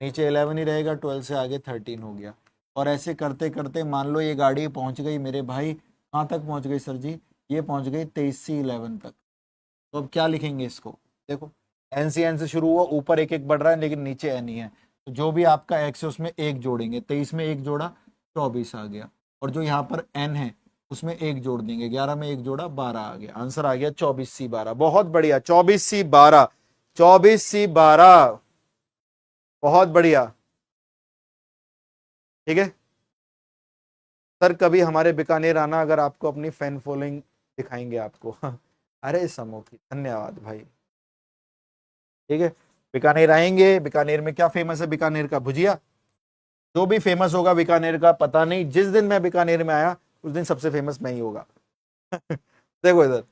[SPEAKER 1] नीचे 11 ही रहेगा, 12 से आगे 13 हो गया। और ऐसे करते करते मान लो ये गाड़ी पहुंच गई मेरे भाई, कहाँ तक पहुंच गई सर जी? ये पहुंच गई 23C11 तक। तो अब क्या लिखेंगे इसको? देखो एन सी एन से शुरू हुआ, ऊपर एक एक बढ़ रहा है लेकिन नीचे एन ही है, तो जो भी आपका एक्स है उसमें एक जोड़ेंगे। 23 में एक जोड़ा 24 आ गया, और जो यहाँ पर एन है उसमें एक जोड़ देंगे, 11 में एक जोड़ा 12 आ गया। आंसर आ गया 24C12। बहुत बढ़िया, 24C12, 24C12, बहुत बढ़िया। ठीक है सर, कभी हमारे बीकानेर आना, अगर आपको अपनी फैन फॉलोइंग दिखाएंगे आपको। अरे समूह की धन्यवाद भाई। ठीक है, बीकानेर आएंगे। बीकानेर में क्या फेमस है? बीकानेर का भुजिया। जो भी फेमस होगा बीकानेर का, पता नहीं, जिस दिन मैं बीकानेर में आया उस दिन सबसे फेमस मैं ही होगा। देखो इधर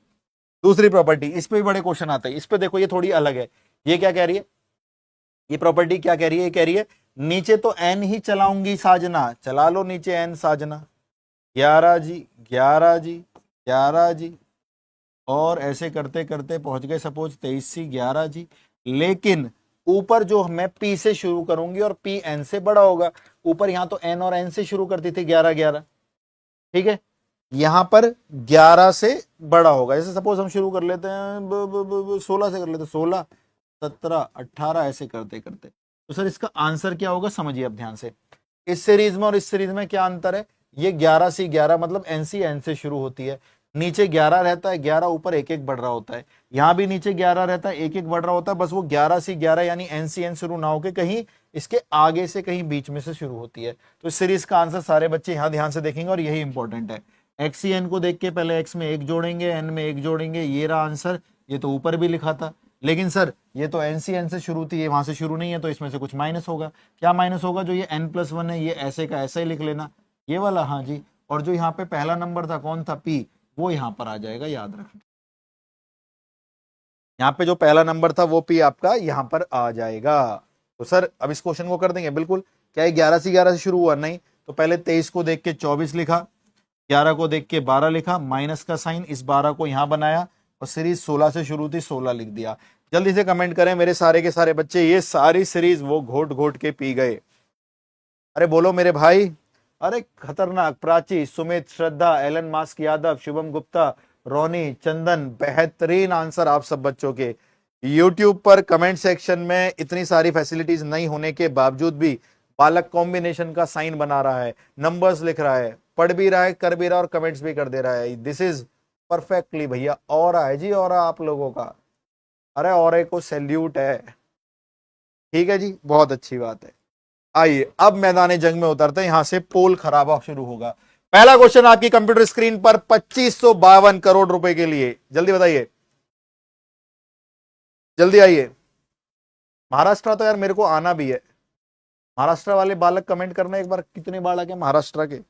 [SPEAKER 1] दूसरी प्रॉपर्टी, इस पे भी बड़े क्वेश्चन आते हैं। इस पे देखो, ये थोड़ी अलग है। ये क्या कह रही है? ये प्रॉपर्टी क्या कह रही है? ये कह रही है नीचे तो एन ही चलाऊंगी साजना, चला लो नीचे एन साजना, 11 जी 11 जी 11 जी, और ऐसे करते करते पहुंच गए सपोज 23C11 जी। लेकिन ऊपर जो मैं पी से शुरू करूंगी और पी एन से बड़ा होगा। ऊपर यहां तो एन और एन से शुरू करती थी 11 11, ठीक है, यहां पर 11 से बड़ा होगा। जैसे सपोज हम शुरू कर लेते हैं 16 से कर लेते हैं, 16 17 18, ऐसे करते करते। तो सर इसका आंसर क्या होगा? समझिए अब ध्यान से, इस सीरीज में और इस सीरीज में क्या अंतर है? ये 11C11 मतलब एन सी एन से शुरू होती है, नीचे 11 रहता है, 11 ऊपर एक एक बढ़ रहा होता है, यहां भी नीचे 11 रहता है, एक एक बढ़ रहा होता है, बस वो 11 से 11 यानी एनसीएन शुरू ना होकर कहीं इसके आगे से कहीं बीच में से शुरू होती है। तो इस सीरीज का आंसर सारे बच्चे यहां ध्यान से देखेंगे और यही इंपॉर्टेंट है। एक्स ही एन को देख के पहले एक्स में एक जोड़ेंगे, एन में एक जोड़ेंगे, ये रहा आंसर। ये तो ऊपर भी लिखा था, लेकिन सर ये तो एनसीएन से शुरू थी, ये वहां से शुरू नहीं है, तो इसमें से कुछ माइनस होगा। क्या माइनस होगा? जो ये n+1 है ये ऐसे का ऐसा ही लिख लेना, ये वाला, हाँ जी। और जो यहाँ पे पहला नंबर था कौन था? पी, वो यहां पर आ जाएगा, याद रखना। यहाँ पे जो पहला नंबर था वो पी आपका यहां पर आ जाएगा। तो सर अब इस क्वेश्चन को कर देंगे बिल्कुल। क्या ये 11 से शुरू हुआ? नहीं। तो पहले 23 को देख के 24 लिखा, 11 को देख के 12 लिखा, माइनस का साइन, इस 12 को यहां बनाया, और सीरीज 16 से शुरू थी, 16 लिख दिया। जल्दी से कमेंट करें मेरे सारे के सारे बच्चे, ये सारी सीरीज वो घोट घोट के पी गए। अरे बोलो मेरे भाई। अरे खतरनाक, प्राची, सुमित, श्रद्धा, एलन मास्क यादव, शुभम गुप्ता, रोनी, चंदन, बेहतरीन आंसर आप सब बच्चों के। यूट्यूब पर कमेंट सेक्शन में इतनी सारी फैसिलिटीज नहीं होने के बावजूद भी बालक कॉम्बिनेशन का साइन बना रहा है, नंबर्स लिख रहा है, पढ़ भी रहा है, कर भी रहा है और कमेंट्स भी कर दे रहा है। दिस इज परफेक्टली भैया, और है जी, और आप लोगों का। अरे और को सैल्यूट है। ठीक है जी, बहुत अच्छी बात है। आइए अब मैदान जंग में उतरते हैं, यहां से पोल खराबा शुरू होगा। पहला क्वेश्चन आपकी कंप्यूटर स्क्रीन पर 2552 करोड़ रुपए के लिए, जल्दी बताइए, जल्दी आइए। महाराष्ट्र तो यार मेरे को आना भी है। महाराष्ट्र वाले बालक कमेंट करना एक बार, कितने बालक है महाराष्ट्र के?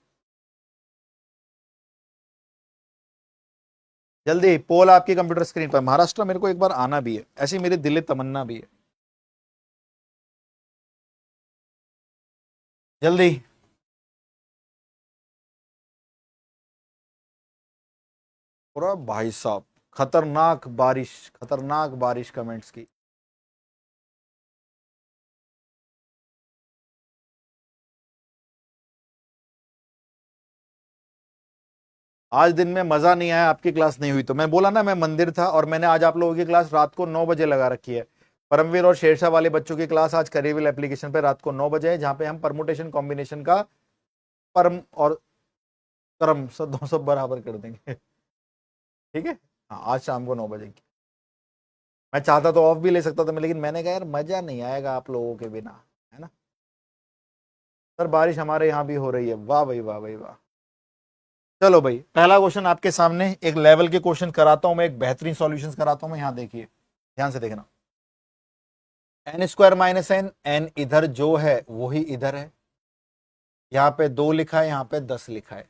[SPEAKER 1] जल्दी, पोल आपकी कंप्यूटर स्क्रीन पर। महाराष्ट्र मेरे को एक बार आना भी है, ऐसी मेरी दिल तमन्ना भी है। जल्दी। पूरा भाई साहब, खतरनाक बारिश, खतरनाक बारिश कमेंट्स की। आज दिन में मजा नहीं आया, आपकी क्लास नहीं हुई तो। मैं बोला ना मैं मंदिर था, और मैंने आज आप लोगों की क्लास रात को 9 बजे लगा रखी है। परमवीर और शेरशाह वाले बच्चों की क्लास आज करीबल एप्लीकेशन पे रात को 9 बजे है, जहां पे हम परमुटेशन कॉम्बिनेशन का परम और कर्म सब दो सब बराबर कर देंगे। ठीक है, हाँ आज शाम को 9 बजे की। मैं चाहता तो ऑफ भी ले सकता था मैं, लेकिन मैंने कहा यार मजा नहीं आएगा आप लोगों के बिना, है ना। सर बारिश हमारे यहाँ भी हो रही है, वाह भाई वाह भाई वाह। चलो भाई, पहला क्वेश्चन आपके सामने, एक लेवल के क्वेश्चन कराता हूं मैं, एक बेहतरीन सॉल्यूशंस कराता हूं मैं। यहां देखिए, ध्यान से देखना। n² - n इधर जो है वही इधर है। यहाँ पे 2 लिखा है, यहाँ पे 10 लिखा है।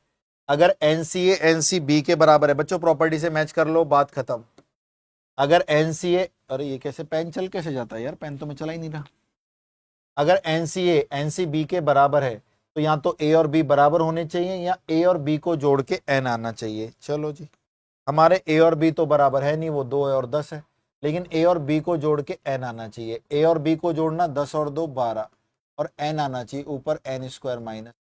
[SPEAKER 1] अगर NCA NCB के बराबर है, बच्चों प्रॉपर्टी से मैच कर लो, बात खत्म। अगर NCA, अरे ये कैसे पेन चल कैसे जाता है यार, पेन तो मैं चला ही नहीं रहा। अगर NCA NCB के बराबर है तो या तो A और B बराबर होने चाहिए, या A और B को जोड़ के n आना चाहिए। चलो जी, हमारे A और B तो बराबर है नहीं, वो 2 और 10 है, लेकिन A और B को जोड़ के n आना चाहिए। A और B को जोड़ना 10 और 2 12, और n आना चाहिए ऊपर n² माइनस।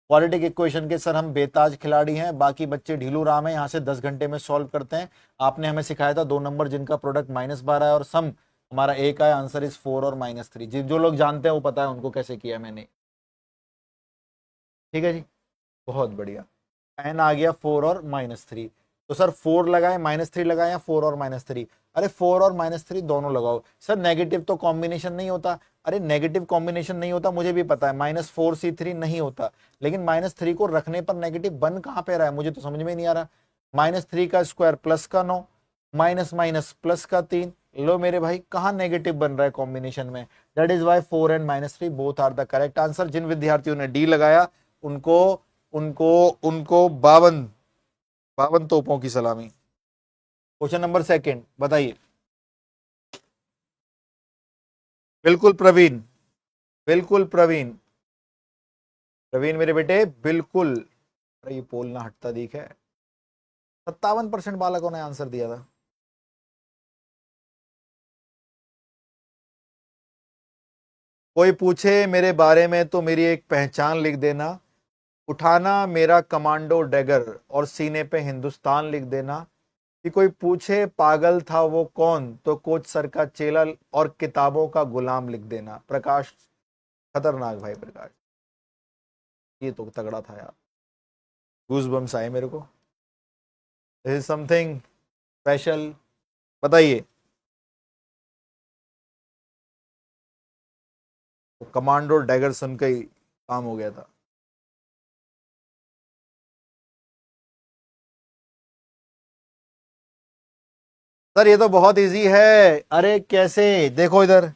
[SPEAKER 1] क्वाड्रेटिक इक्वेशन के सर हम बेताज खिलाड़ी हैं, बाकी बच्चे ढीलू राम है, यहाँ से 10 घंटे में सॉल्व करते हैं। आपने हमें सिखाया था 2 नंबर जिनका प्रोडक्ट -12 है और सम हमारा एक है, आंसर इज 4 और -3। जो लोग जानते हैं वो पता है उनको कैसे किया मैंने। ठीक है जी, बहुत बढ़िया। एन आ गया 4 और -3। तो सर 4 लगाए, -3 लगाए, या 4 और -3? अरे 4 और -3 दोनों लगाओ। सर नेगेटिव तो कॉम्बिनेशन नहीं होता। अरे नेगेटिव कॉम्बिनेशन नहीं होता, मुझे भी पता है, -4C3 नहीं होता, लेकिन -3 को रखने पर नेगेटिव बन कहां पे रहा है, मुझे तो समझ में नहीं आ रहा। -3 का स्क्वायर प्लस का 9, माइनस माइनस प्लस का 3। लो मेरे भाई, कहां नेगेटिव बन रहा है कॉम्बिनेशन में? That is Y 4 and -3 both are the correct answer. जिन विद्यार्थियों ने डी लगाया उनको उनको उनको 52 तोपों की सलामी। क्वेश्चन नंबर सेकंड, बताइए। बिल्कुल प्रवीण, बिल्कुल प्रवीण, प्रवीण मेरे बेटे बिल्कुल। अरे ये पोल ना हटता दिख है। 57% बालकों ने आंसर दिया था। कोई पूछे मेरे बारे में तो मेरी एक पहचान लिख देना, उठाना मेरा कमांडो डैगर और सीने पे हिंदुस्तान लिख देना। कि कोई पूछे पागल था वो कौन, तो कोच सर का चेला और किताबों का गुलाम लिख देना। प्रकाश, खतरनाक भाई प्रकाश, ये तो तगड़ा था यार, गूज बम्स आए मेरे को। इज समथिंग स्पेशल, बताइए। तो कमांडो डैगर सुन के ही काम हो गया था। सर ये तो बहुत इजी है। अरे कैसे, देखो इधर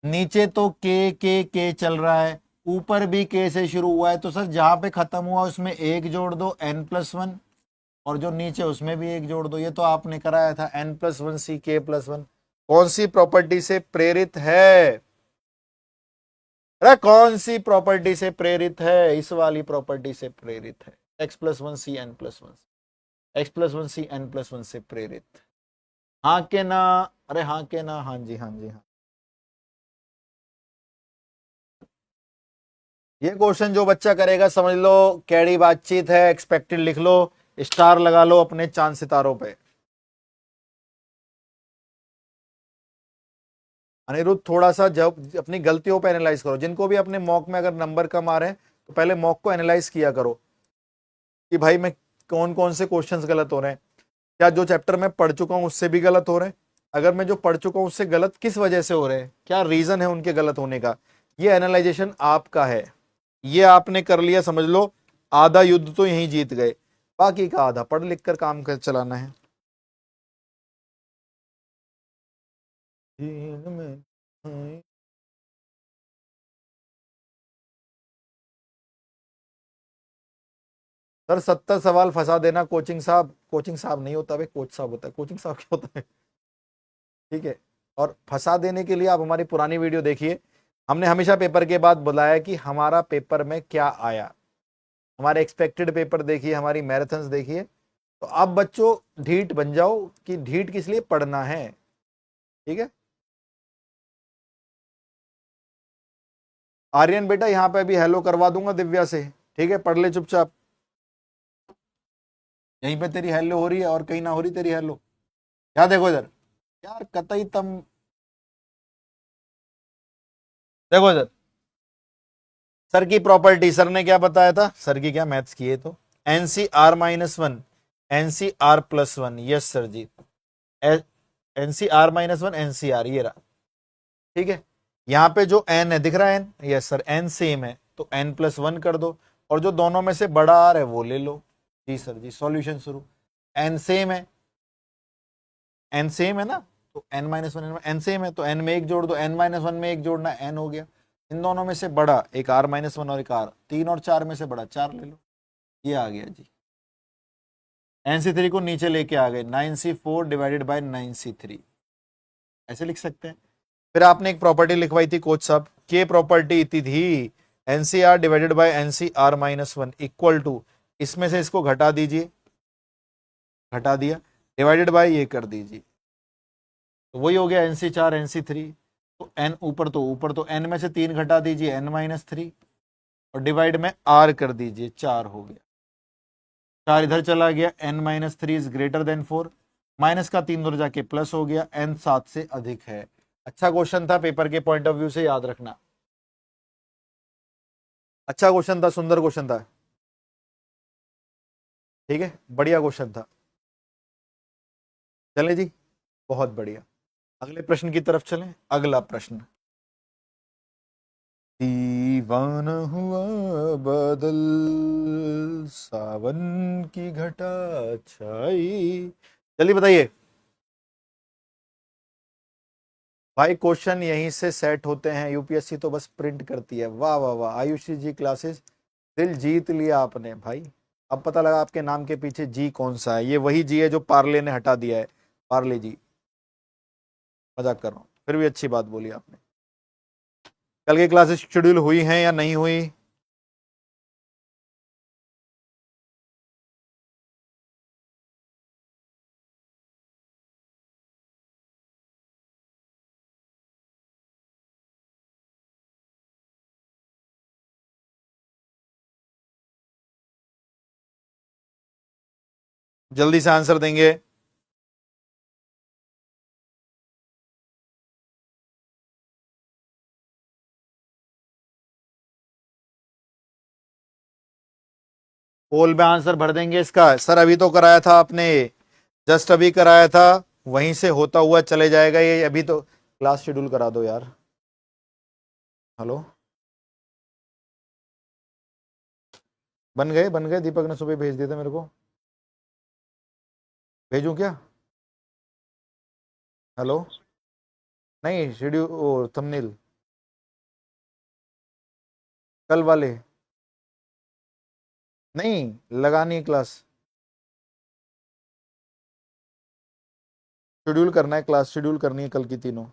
[SPEAKER 1] नीचे तो के चल रहा है, ऊपर भी के से शुरू हुआ है, तो सर जहां पे खत्म हुआ उसमें एक जोड़ दो n+1, और जो नीचे उसमें भी एक जोड़ दो। ये तो आपने कराया था, n+1 c k+1। कौन सी प्रॉपर्टी से प्रेरित है? अरे कौन सी प्रॉपर्टी से प्रेरित है? इस वाली प्रॉपर्टी से प्रेरित है, x+1 c n+1, x+1 c n+1 से प्रेरित। हाँ के ना? अरे हाँ के ना? हाँ जी, हाँ जी, हाँ। ये क्वेश्चन जो बच्चा करेगा समझ लो कैडी बातचीत है, एक्सपेक्टेड लिख लो, स्टार लगा लो अपने चांद सितारों पे। अनिरुद्ध थोड़ा सा जब अपनी गलतियों पे एनालाइज करो, जिनको भी अपने मॉक में अगर नंबर कम आ रहे हैं तो पहले मॉक को एनालाइज किया करो कि भाई मैं कौन कौन से क्वेश्चंस गलत हो रहे हैं, क्या जो चैप्टर में पढ़ चुका हूं उससे भी गलत हो रहे हैं, अगर मैं जो पढ़ चुका हूं उससे गलत किस वजह से हो रहे हैं, क्या रीजन है उनके गलत होने का। ये एनालाइजेशन आपका है। ये आपने कर लिया समझ लो, आधा युद्ध तो यहीं जीत गए, बाकी का आधा पढ़ लिख कर काम कर चलाना है। सर 70 सवाल फंसा देना कोचिंग साहब, कोचिंग साहब नहीं होता भाई, कोच साहब होता है, कोचिंग साहब क्या होता है? ठीक है। और फंसा देने के लिए आप हमारी पुरानी वीडियो देखिए, हमने हमेशा पेपर के बाद बुलाया कि हमारा पेपर में क्या आया, हमारे एक्सपेक्टेड पेपर देखिए, हमारी मैराथन्स देखिए। तो अब बच्चों ढीठ बन जाओ कि ढीठ किस लिए पढ़ना है। ठीक है। आर्यन बेटा यहाँ पे भी हेलो करवा दूंगा दिव्या से, ठीक है, पढ़ ले चुपचाप। यहीं पे तेरी हेलो हो रही है और कहीं ना हो रही तेरी हेलो। क्या देखो इधर, यार कतई तुम देखो इधर, सर की प्रॉपर्टी सर ने क्या बताया था, सर की क्या मैथ्स की है, तो NC r-1 NC r+1, yes sir ji, NC r-1 NCR, ये रहा। ठीक है। यहाँ पे जो n है दिख रहा है n, yes sir n same है तो n+1 कर दो, और जो दोनों में से बड़ा r है वो ले लो। जी सर जी, सॉल्यूशन शुरू। n सेम है, n सेम है ना, तो n-1 n सेम है तो n में एक जोड़ दो, n-1 में एक जोड़ना n हो गया। इन दोनों में से बड़ा एक r-1 और एक r, 3 और 4 में से बड़ा 4 ले लो, ये आ गया जी। NC3 को नीचे लेके आ गए, 9C4/9C3, ऐसे लिख सकते हैं। फिर आपने एक प्रॉपर्टी लिखवाई थी कोच साहब, के प्रॉपर्टी इतनी थी, NCR/NCR-1 इक्वल टू, इसमें से इसको घटा दीजिए, घटा दिया, डिवाइडेड बाय ये कर दीजिए, तो वही हो गया NC4 NC3। तो n ऊपर, तो ऊपर तो n में से 3 घटा दीजिए, n-3, और डिवाइड में r कर दीजिए, 4 हो गया, 4 इधर चला गया, n-3 > 4, माइनस का 3 उधर जाके प्लस हो गया, n 7 से अधिक है। अच्छा क्वेश्चन था, पेपर के पॉइंट ऑफ व्यू से याद रखना, अच्छा क्वेश्चन था, सुंदर क्वेश्चन था। ठीक है, बढ़िया क्वेश्चन था। चले जी, बहुत बढ़िया, अगले प्रश्न की तरफ चलें। अगला प्रश्न, दीवाना हुआ बादल, सावन की घटा छाई। चलिए बताइए भाई, क्वेश्चन यहीं से सेट होते हैं, यूपीएससी तो बस प्रिंट करती है। वाह वाह वाह, आयुषी जी क्लासेस, दिल जीत लिया आपने भाई। अब पता लगा आपके नाम के पीछे जी कौन सा है, ये वही जी है जो पार्ले ने हटा दिया है, पार्ले जी। मजाक कर रहा हूँ, फिर भी अच्छी बात बोली आपने। कल की क्लासेस शेड्यूल हुई हैं या नहीं हुई? जल्दी से आंसर देंगे। पोल में आंसर भर देंगे इसका, सर अभी तो कराया था आपने, जस्ट अभी कराया था, वहीं से होता हुआ चले जाएगा ये। अभी तो क्लास शेड्यूल करा दो यार। हेलो, बन गए, दीपक ने सुबह भेज दिए थे मेरे को। भेजूं क्या? हेलो, नहीं शेड्यूल, ओ थंबनेल कल वाले, नहीं लगानी है क्लास, शेड्यूल करना है, क्लास शेड्यूल करनी है कल की तीनों।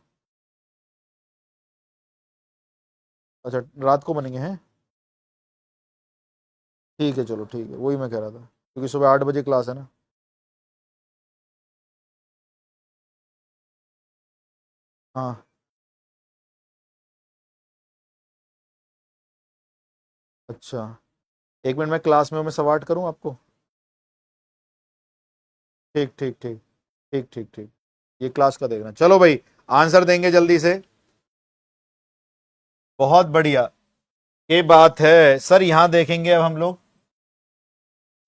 [SPEAKER 1] अच्छा, रात को बनेंगे हैं? ठीक है, चलो ठीक है, वही मैं कह रहा था, क्योंकि सुबह 8 बजे क्लास है ना। हाँ, अच्छा, एक मिनट, मैं क्लास में हूँ, मैं सवाट करूँ आपको। ठीक ठीक ठीक, ठीक ठीक ठीक, ये क्लास का देखना। चलो भाई, आंसर देंगे जल्दी से। बहुत बढ़िया, ये बात है सर। यहां देखेंगे अब हम लोग।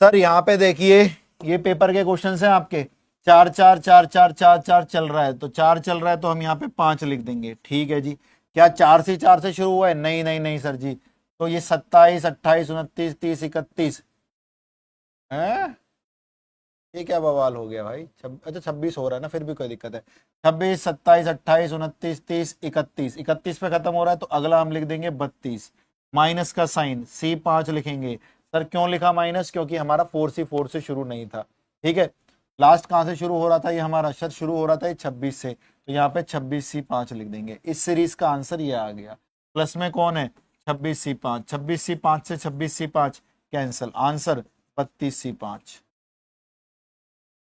[SPEAKER 1] सर यहाँ पे देखिए, ये पेपर के क्वेश्चन हैं आपके। चार चार चार चार चार चार चल रहा है, तो चार चल रहा है तो हम यहाँ पे 5 लिख देंगे। ठीक है जी। क्या चार से शुरू हुआ है? नहीं नहीं नहीं सर जी। तो ये 27, 28, 29, 30, 31 है। ये क्या बवाल हो गया भाई? अच्छा 26 हो रहा है ना, फिर भी कोई दिक्कत है। 26, 27, 28, 29, 30, 31, 31 पे खत्म हो रहा है तो अगला हम लिख देंगे 32। माइनस का साइन, C5 लिखेंगे। सर क्यों लिखा माइनस? क्योंकि हमारा 4C4 से शुरू नहीं था। ठीक है। लास्ट कहां से शुरू हो रहा था? ये हमारा अक्षर शुरू हो रहा था ये 26 से, तो यहाँ पे 26C5 लिख देंगे। इस सीरीज का आंसर ये आ गया। प्लस में कौन है? 26C5। 26C5 से 26C5 कैंसल, आंसर 32C5।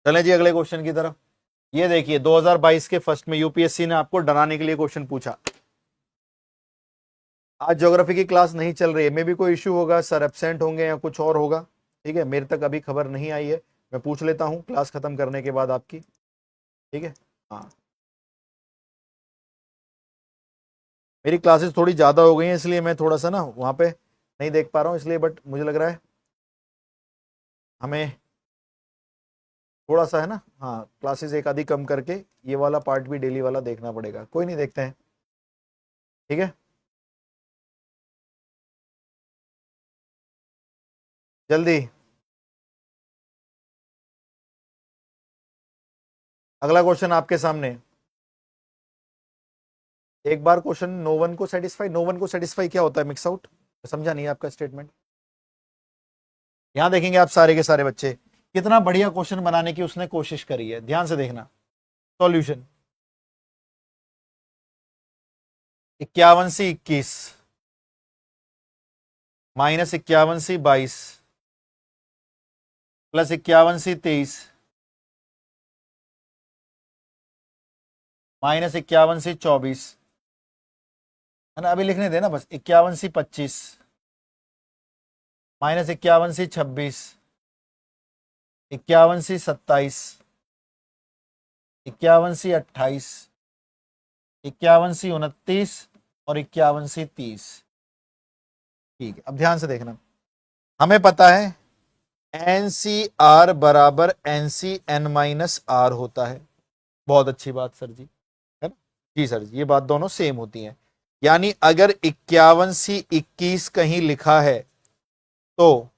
[SPEAKER 1] चलें जी अगले क्वेश्चन की तरफ। ये देखिए 2022 के फर्स्ट में यूपीएससी ने आपको डराने के लिए क्वेश्चन पूछा। आज ज्योग्राफी की क्लास नहीं चल रही है, मे भी कोई इश्यू होगा, सर एब्सेंट होंगे या कुछ और होगा। ठीक है, मेरे तक अभी खबर नहीं आई है, मैं पूछ लेता हूँ क्लास खत्म करने के बाद आपकी। ठीक है। हाँ, मेरी क्लासेस थोड़ी ज़्यादा हो गई हैं, इसलिए मैं थोड़ा सा ना वहाँ पे नहीं देख पा रहा हूँ, इसलिए बट मुझे लग रहा है हमें थोड़ा सा है ना, हाँ क्लासेस एक आधी कम करके ये वाला पार्ट भी डेली वाला देखना पड़ेगा। कोई नहीं, देखते हैं। ठीक है, जल्दी। अगला क्वेश्चन आपके सामने। एक बार क्वेश्चन, नो वन को सेटिस्फाई, नो वन को सेटिस्फाई क्या होता है? मिक्स आउट, समझा नहीं आपका स्टेटमेंट। यहां देखेंगे आप सारे के सारे बच्चे, कितना बढ़िया क्वेश्चन बनाने की उसने कोशिश करी है, ध्यान से देखना। Solution, 51C21 minus 51C22 plus 51C23 minus 51C24, है ना? अभी लिखने देना बस। 51C25 minus 51C26, 51C27, 51C28, 51C29 और 51C30। ठीक है, अब ध्यान से देखना। हमें पता है NCR बराबर NCN-R होता है। बहुत अच्छी बात सर जी, है ना? जी सर जी, ये बात दोनों सेम होती हैं। यानी अगर 51C21 कहीं लिखा है तो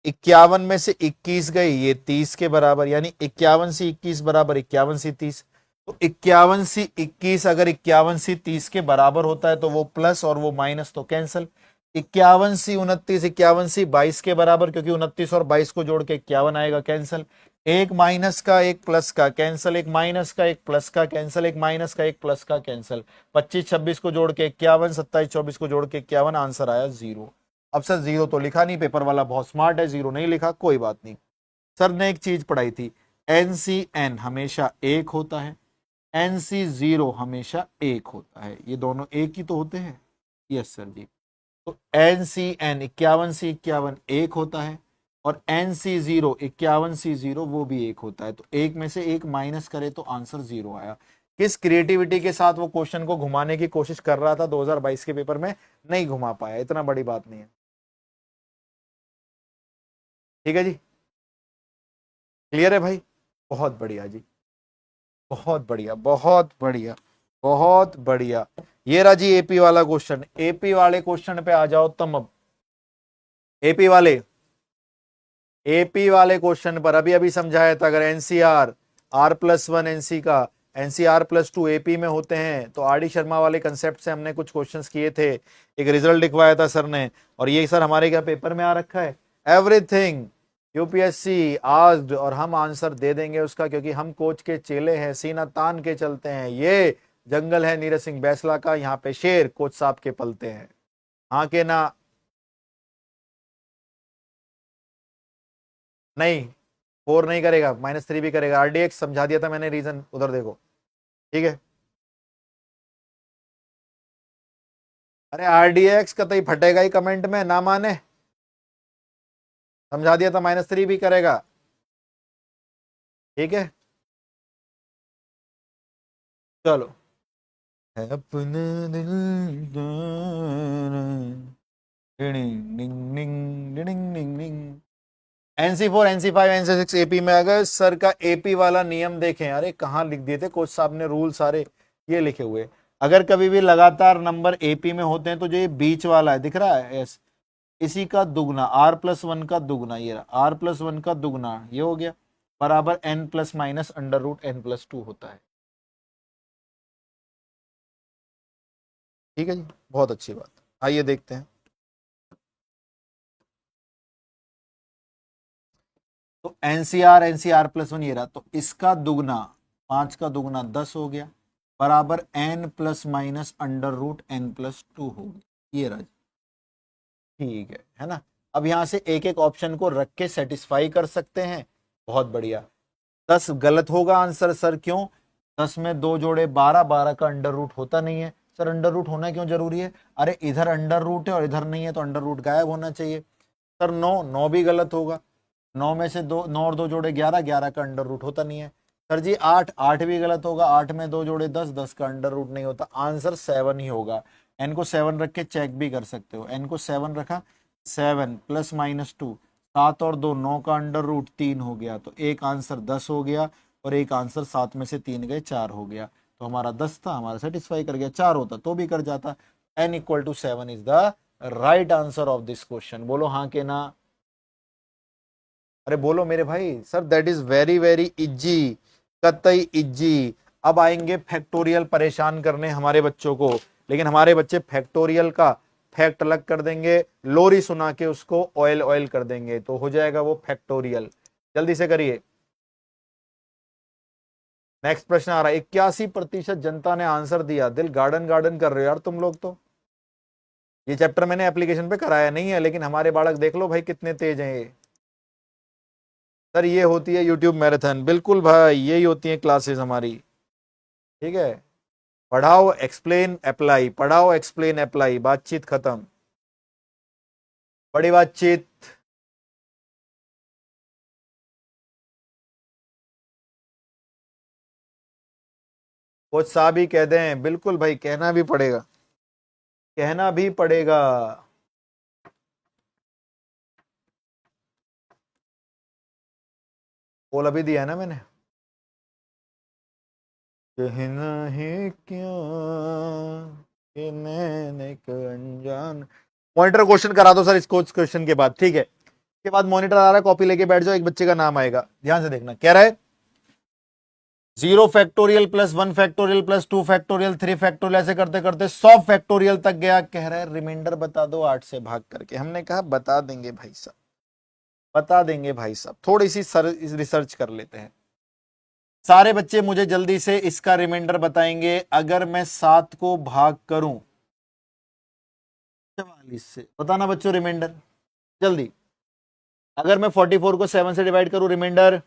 [SPEAKER 1] 51 में से 21 गए, ये 30 के बराबर, यानी 51C21 बराबर 51C30। तो 51C21 अगर 51C30 के बराबर होता है तो वो प्लस और वो माइनस तो कैंसल। 51C29 51C22 के बराबर, क्योंकि 29 और 22 को जोड़ के 51 आएगा, कैंसल। एक माइनस का एक प्लस का कैंसल, एक माइनस का एक प्लस का कैंसल, एक माइनस का एक प्लस का कैंसल। 25 26 को जोड़ के 51, 27 24 को जोड़ के 51, आंसर आया 0। अब सर जीरो तो लिखा नहीं, पेपर वाला बहुत स्मार्ट है, जीरो नहीं लिखा, कोई बात नहीं। सर ने एक चीज पढ़ाई थी, NCN हमेशा एक होता है, NC0 हमेशा एक होता है, ये दोनों एक ही तो होते हैं। यस सर जी। तो NCN 51C51 एक होता है, और NC0 51C0 वो भी एक होता है। तो एक में से एक माइनस करे तो आंसर 0 आया। किस क्रिएटिविटी के साथ वो क्वेश्चन को घुमाने की कोशिश कर रहा था 2022 के पेपर में, नहीं घुमा पाया, इतना बड़ी बात नहीं है। ठीक है जी, क्लियर है भाई? बहुत बढ़िया जी, बहुत बढ़िया, बहुत बढ़िया, बहुत बढ़िया। ये रहा जी एपी वाला क्वेश्चन। एपी वाले क्वेश्चन पे आ जाओ तुम अब। एपी वाले, एपी वाले क्वेश्चन पर अभी अभी समझाया था, अगर एनसीआर R+1 एनसी का NCR+2 एपी में होते हैं तो आर डी शर्मा वाले कंसेप्ट से हमने कुछ क्वेश्चंस किए थे, एक रिजल्ट लिखवाया था सर ने, और ये सर हमारे क्या पेपर में आ रखा है। एवरीथिंग यूपीएससी आस्क्ड और हम आंसर दे देंगे उसका, क्योंकि हम कोच के चेले हैं, सीना तान के चलते हैं। ये जंगल है नीरज सिंह बैसला का, यहाँ पे शेर कोच साहब के पलते हैं। हाँ के ना? नहीं, 4 नहीं करेगा, -3 भी करेगा। RDX समझा दिया था मैंने, रीजन उधर देखो। ठीक है, अरे RDX का तो ही फटेगा ही कमेंट में, ना माने। समझा दिया था, -3 भी करेगा। ठीक है, चलो। है अपने दिल NC4 NC5 NC6 एपी में, अगर सर का एपी वाला नियम देखें, अरे कहाँ लिख दिए थे कोच साहब ने रूल सारे, ये लिखे हुए। अगर कभी भी लगातार नंबर एपी में होते हैं तो जो ये बीच वाला है दिख रहा है एस, इसी का दुगना R+1 का दुगना, ये R+1 का दुगना ये हो गया, बराबर n प्लस माइनस √n+2 होता है। ठीक है जी, बहुत अच्छी बात। आइए देखते हैं। तो NCR+1 ये रहा, तो इसका दुगना 5 का दुगना 10 हो गया, बराबर n प्लस माइनस √n+2 हो गया। ये रहा जी। ठीक है ना? अब यहां से एक एक ऑप्शन को रख के सेटिस्फाई कर सकते हैं। बहुत बढ़िया। 10 गलत होगा आंसर सर, क्यों? 10 में 2 जोड़े 12, 12 का अंडर रूट होता नहीं है। सर अंडर रूट होना क्यों जरूरी है? अरे इधर अंडर रूट है और इधर नहीं है, तो अंडर रूट गायब होना चाहिए। सर 9, 9 भी गलत होगा। 9 में से 2, 9 और 2 जोड़े 11, 11 का अंडर रूट होता नहीं है। सर जी 8, 8 भी गलत होगा। 8 में 2 जोड़े 10, 10 का अंडर रूट नहीं होता। आंसर 7 ही होगा। एन को 7 रख के चेक भी कर सकते हो। एन को 7 रखा, 7 प्लस माइनस 2, 7 और 2 9 का अंडर रूट 3 हो गया, तो एक आंसर 10 हो गया, और एक आंसर 7 में से 3 गए 4 हो गया। तो हमारा 10 था, हमारा सेटिस्फाई कर गया। 4 होता तो भी कर जाता। n=7 is the right answer of this question. बोलो हाँ के ना? अरे बोलो मेरे भाई। Sir that is very very easy, कतई इजी। अब आएंगे फैक्टोरियल परेशान करने हमारे बच्चों को, लेकिन हमारे बच्चे फैक्टोरियल का फैक्ट अलग कर देंगे, लोरी सुना के उसको ऑयल ऑयल कर देंगे, तो हो जाएगा वो फैक्टोरियल। जल्दी से करिए। नेक्स्ट प्रश्न आ रहा है। 81% जनता ने आंसर दिया। दिल गार्डन गार्डन कर रहे हो यार तुम लोग तो। ये चैप्टर मैंने एप्लीकेशन पे कराया नहीं है, लेकिन हमारे बालक देख लो भाई कितने तेज हैं ये। सर ये होती है यूट्यूब मैराथन, बिल्कुल भाई, यही होती है क्लासेस हमारी। ठीक है, पढ़ाओ एक्सप्लेन अप्लाई, पढ़ाओ एक्सप्लेन अप्लाई, बातचीत खत्म। बड़ी बातचीत। कोच साहब ही कह दें, बिल्कुल भाई, कहना भी पड़ेगा, कहना भी पड़ेगा। बोल अभी दिया है ना मैंने। कहना है क्या कि मैंने एक अनजान। मॉनिटर क्वेश्चन करा दो सर इसको क्वेश्चन के बाद। ठीक है, के बाद मॉनिटर आ रहा है, कॉपी लेके बैठ जाओ, एक बच्चे का नाम आएगा, ध्यान से देखना। कह रहा है 0 factorial plus 1 factorial plus 2 factorial 3 factorial, ऐसे करते करते 100 फैक्टोरियल तक गया। कह रहा है रिमाइंडर बता दो 8 से भाग करके। हमने कहा बता देंगे भाई साहब, बता देंगे भाई साहब, थोड़ी सी रिसर्च कर लेते हैं। सारे बच्चे मुझे जल्दी से इसका रिमाइंडर बताएंगे। अगर मैं 7 को भाग करूं 44 से, बताना बच्चों रिमाइंडर जल्दी। अगर मैं 44 को 7 से डिवाइड करूं, रिमाइंडर।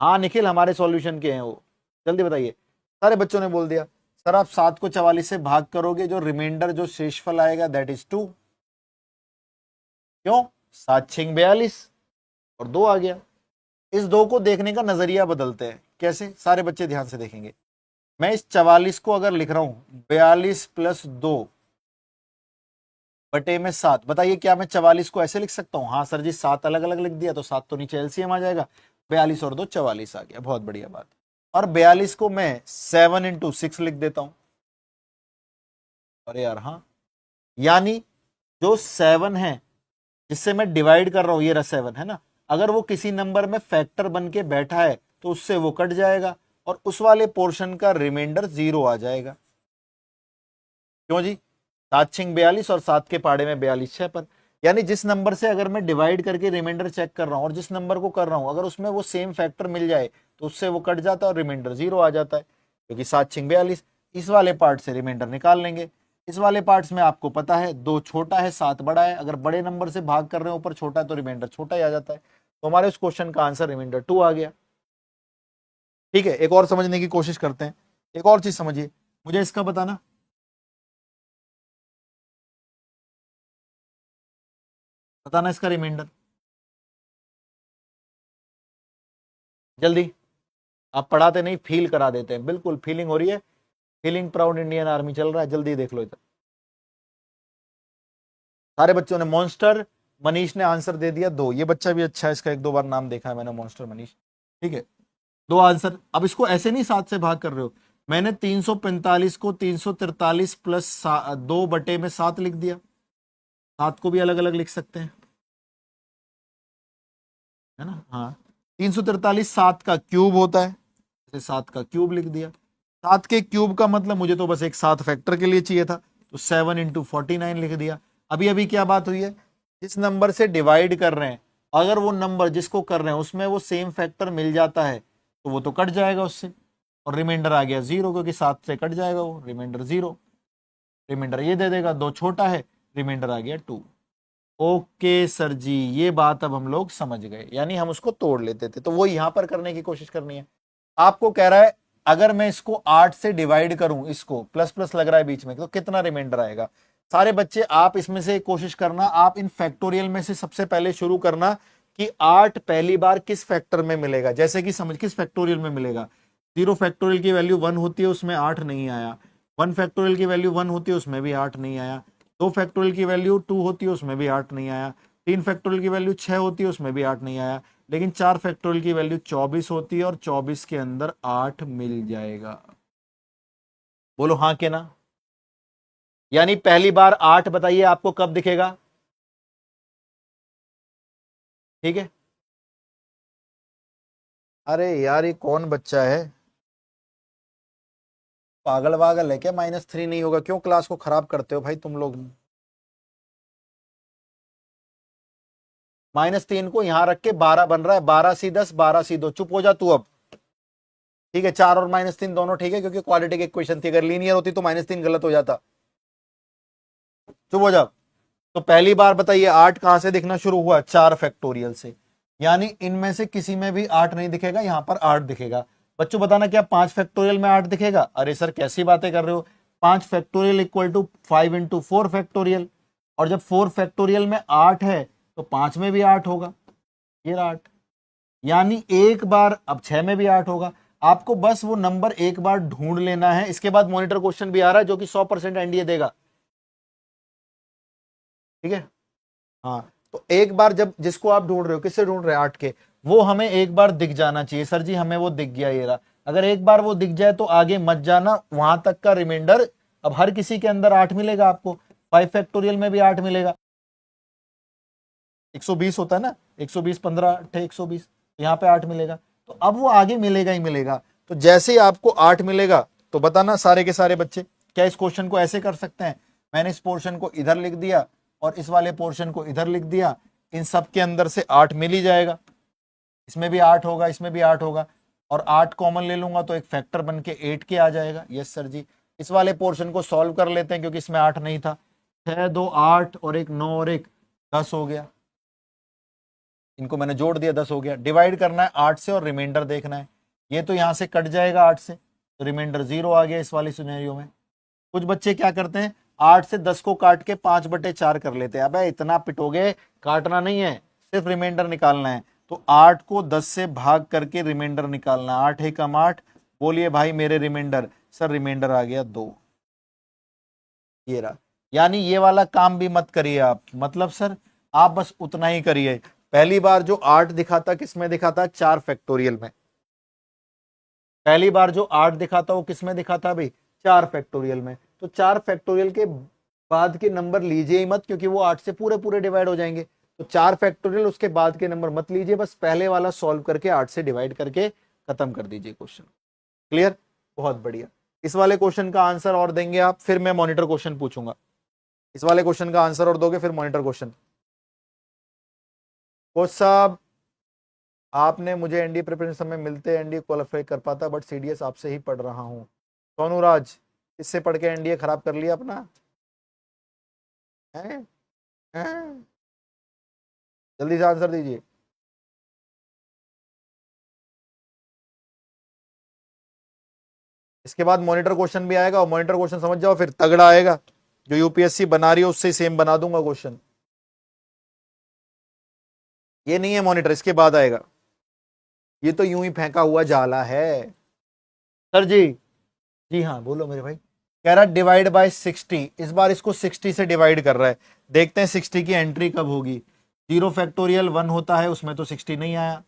[SPEAKER 1] हाँ निखिल, हमारे सॉल्यूशन के हैं वो, जल्दी बताइए। सारे बच्चों ने बोल दिया। सर आप 7 को 44 से भाग करोगे, जो रिमाइंडर जो शेषफल आएगा दैट इज 2। क्यों? 7 6 42 और 2 आ गया। इस 2 को देखने का नजरिया बदलते हैं। कैसे? सारे बच्चे ध्यान से देखेंगे। मैं इस 44 को अगर लिख रहा हूं 42 प्लस 2, बटे में 7। बताइए क्या मैं 44 को ऐसे लिख सकता हूँ? हाँ सर जी, 7 अलग अलग लिख दिया तो 7 तो नीचे एलसीएम आ जाएगा, 42 और 2 44 आ गया, बहुत बढ़िया बात। और 42 को मैं 7 इंटू 6 लिख देता हूं। अरे यार हाँ, यानी जो 7 है जिससे मैं डिवाइड कर रहा हूं, ये रहा 7 है ना, अगर वो किसी नंबर में फैक्टर बन के बैठा है तो उससे वो कट जाएगा और उस वाले पोर्शन का रिमाइंडर 0 आ जाएगा। क्यों जी? 7 छिंग 42 और 7 के पाड़े में 42 6 पर, यानी जिस नंबर से अगर मैं डिवाइड करके रिमाइंडर चेक कर रहा हूं और जिस नंबर को कर रहा हूं, अगर उसमें वो सेम फैक्टर मिल जाए तो उससे वो कट जाता है और रिमाइंडर 0 आ जाता है, क्योंकि 7 छिंग 42। इस वाले पार्ट से रिमाइंडर निकाल लेंगे। इस वाले पार्ट्स में आपको पता है 2 छोटा है 7 बड़ा है, अगर बड़े नंबर से भाग कर रहे हो ऊपर छोटा है तो रिमाइंडर छोटा ही आ जाता है। तो हमारे उस क्वेश्चन का आंसर रिमाइंडर 2 आ गया। ठीक है, एक और समझने की कोशिश करते हैं। एक और चीज समझिए, मुझे इसका बताना, बताना इसका रिमाइंडर जल्दी। आप पढ़ाते नहीं, फील करा देते हैं, बिल्कुल फीलिंग हो रही है, फीलिंग प्राउड इंडियन आर्मी चल रहा है, जल्दी देख लो इधर। सारे बच्चों ने मॉन्स्टर, मनीष ने आंसर दे दिया 2, ये बच्चा भी अच्छा है, इसका 1-2 बार नाम देखा है मैंने, मॉन्स्टर मनीष। ठीक है, 2 आंसर। अब इसको ऐसे नहीं 7 से भाग कर रहे हो, मैंने 345 को 343 प्लस 2 बटे में 7 लिख दिया। 7 को भी अलग अलग लिख सकते हैं, है ना? हाँ, 343 7 का क्यूब होता है, जैसे 7 का क्यूब लिख दिया। 7 के क्यूब का मतलब मुझे तो बस एक 7 फैक्टर के लिए चाहिए था, तो 7 इंटू 49 लिख दिया। अभी अभी क्या बात हुई है, जिस नंबर से डिवाइड कर रहे हैं, अगर वो नंबर जिसको कर रहे हैं उसमें वो सेम फैक्टर मिल जाता है तो वो तो कट जाएगा उससे, और रिमाइंडर आ गया 0, क्योंकि 7 से कट जाएगा वो, रिमाइंडर 0। रिमाइंडर ये दे देगा, 2 छोटा है, रिमाइंडर आ गया 2। ओके सर जी, ये बात अब हम लोग समझ गए, यानी हम उसको तोड़ लेते थे, तो वो यहां पर करने की कोशिश करनी है। आपको कह रहा है अगर मैं इसको 8 से डिवाइड करूं, इसको प्लस प्लस लग रहा है बीच में, तो कितना रिमाइंडर आएगा? सारे बच्चे आप इसमें से कोशिश करना, आप इन फैक्टोरियल में से सबसे पहले शुरू करना कि 8 पहली बार किस फैक्टर में मिलेगा। जैसे कि समझ, किस फैक्टोरियल में मिलेगा? 0 फैक्टोरियल की वैल्यू 1 होती है, उसमें 8 नहीं आया। 1 फैक्टोरियल की वैल्यू 1 होती है, उसमें भी 8 नहीं आया। 2 फैक्टोरियल की वैल्यू 2 होती है, उसमें भी 8 नहीं आया। 3 फैक्टोरियल की वैल्यू 6 होती है, उसमें भी 8 नहीं आया। लेकिन 4 फैक्टोरियल की वैल्यू 24 होती है और 24 के अंदर 8 मिल जाएगा। बोलो हाँ के ना? यानी पहली बार 8 बताइए आपको कब दिखेगा? ठीक है। अरे यार ये कौन बच्चा है, पागल वागल है क्या? -3 नहीं होगा? क्यों क्लास को खराब करते हो भाई तुम लोग? -3 को यहां रख के 12 बन रहा है, 12 सी 10, 12 सी 2। चुप हो जा तू अब। ठीक है, 4 और -3 दोनों ठीक है, क्योंकि क्वाड्रेटिक इक्वेशन थी, अगर लीनियर होती तो -3 गलत हो जाता। चुप हो जा। तो पहली बार बताइए 8 कहां से दिखना शुरू हुआ? 4 फैक्टोरियल से। यानी इनमें से किसी में भी 8 नहीं दिखेगा, यहां पर 8 दिखेगा। बच्चों बताना क्या 5 फैक्टोरियल में 8 दिखेगा? अरे सर कैसी बातें कर रहे हो, 5 factorial equal to 5 into 4 factorial, और जब 4 फैक्टोरियल में 8 है तो 5 में भी 8 होगा, ये 8। यानी एक बार, अब 6 में भी 8 होगा। आपको बस वो नंबर एक बार ढूंढ लेना है। इसके बाद मॉनिटर क्वेश्चन भी आ रहा है जो कि 100% एनडीए देगा। ठीक है, हाँ। तो एक बार जब जिसको आप ढूंढ रहे हो, किससे ढूंढ रहे हैं? 8 के, वो हमें एक बार दिख जाना चाहिए। सर जी हमें वो दिख गया, ये रहा। अगर एक बार वो दिख जाए तो आगे मत जाना, वहां तक का रिमाइंडर। अब हर किसी के अंदर 8 मिलेगा आपको, 5 फैक्टोरियल में भी 8 मिलेगा। 120 होता है ना, 120 15 अट्ठे 120, यहाँ पे 8 मिलेगा, तो अब वो आगे मिलेगा ही मिलेगा। तो जैसे ही आपको 8 मिलेगा तो बताना सारे के सारे बच्चे क्या इस क्वेश्चन को ऐसे कर सकते हैं? मैंने इस पोर्शन को इधर लिख दिया और इस वाले पोर्शन को इधर लिख दिया, इन सब के अंदर से 8 मिल ही जाएगा। इसमें भी 8 होगा, इसमें भी 8 होगा, और 8 कॉमन ले लूंगा तो एक फैक्टर बन के 8 के आ जाएगा। यस सर जी। इस वाले पोर्शन को सॉल्व कर लेते हैं, क्योंकि इसमें 8 नहीं था। 6 2 8 और एक 9 और एक 10 हो गया। इनको मैंने जोड़ दिया, 10 हो गया। डिवाइड करना है 8 से और रिमाइंडर देखना है। ये तो यहां से कट जाएगा 8 से, तो रिमाइंडर 0 आ गया इस वाली सिनेरियो में। कुछ बच्चे क्या करते हैं, 8 से 10 को काट के 5/4 कर लेते हैं। अबे इतना पिटोगे, काटना नहीं है, सिर्फ रिमाइंडर निकालना है। तो 8 को 10 से भाग करके रिमाइंडर निकालना है। 8 एकम 8, बोलिए भाई मेरे रिमाइंडर। सर रिमाइंडर आ गया 2, ये रहा। यानी ये वाला काम भी मत करिए आप, मतलब सर आप बस उतना ही करिए। पहली बार जो 8 दिखा था किस में दिखा था? 4 फैक्टोरियल में। पहली बार जो 8 दिखा था वो किस में दिखा था भाई? 4 फैक्टोरियल में। तो 4 फैक्टोरियल के बाद के नंबर लीजिए ही मत, क्योंकि वो 8 से पूरे पूरे डिवाइड हो जाएंगे। तो 4 फैक्टोरियल उसके बाद के नंबर मत लीजिए, बस पहले वाला सॉल्व करके 8 से डिवाइड करके खत्म कर दीजिए क्वेश्चन। क्लियर? बहुत बढ़िया। इस वाले क्वेश्चन का आंसर और देंगे आप, फिर मैं मॉनिटर क्वेश्चन पूछूंगा। इस वाले क्वेश्चन का आंसर और दोगे फिर मॉनिटर क्वेश्चन। कोच साहब आपने मुझे एनडीए प्रिपरेशन समय मिलते एनडीए क्वालिफाई कर पाता, बट सीडीएस आपसे ही पढ़ रहा हूँ। सोनू राज, इससे पढ़ के एनडीए खराब कर लिया अपना है? हैं? जल्दी से आंसर दीजिए। इसके बाद मॉनिटर क्वेश्चन भी आएगा, और मॉनिटर क्वेश्चन समझ जाओ फिर तगड़ा आएगा। जो यूपीएससी बना रही है उससे सेम बना दूंगा क्वेश्चन। ये नहीं है मॉनिटर, इसके बाद आएगा। ये तो यूं ही फेंका हुआ जाला है। सर जी, जी हाँ बोलो मेरे भाई। कह रहा डिवाइड बाय 60, इस बार इसको 60 से डिवाइड कर रहा है। देखते हैं 60 की एंट्री कब होगी। 0 फैक्टोरियल 1 होता है, उसमें तो 60 नहीं आया।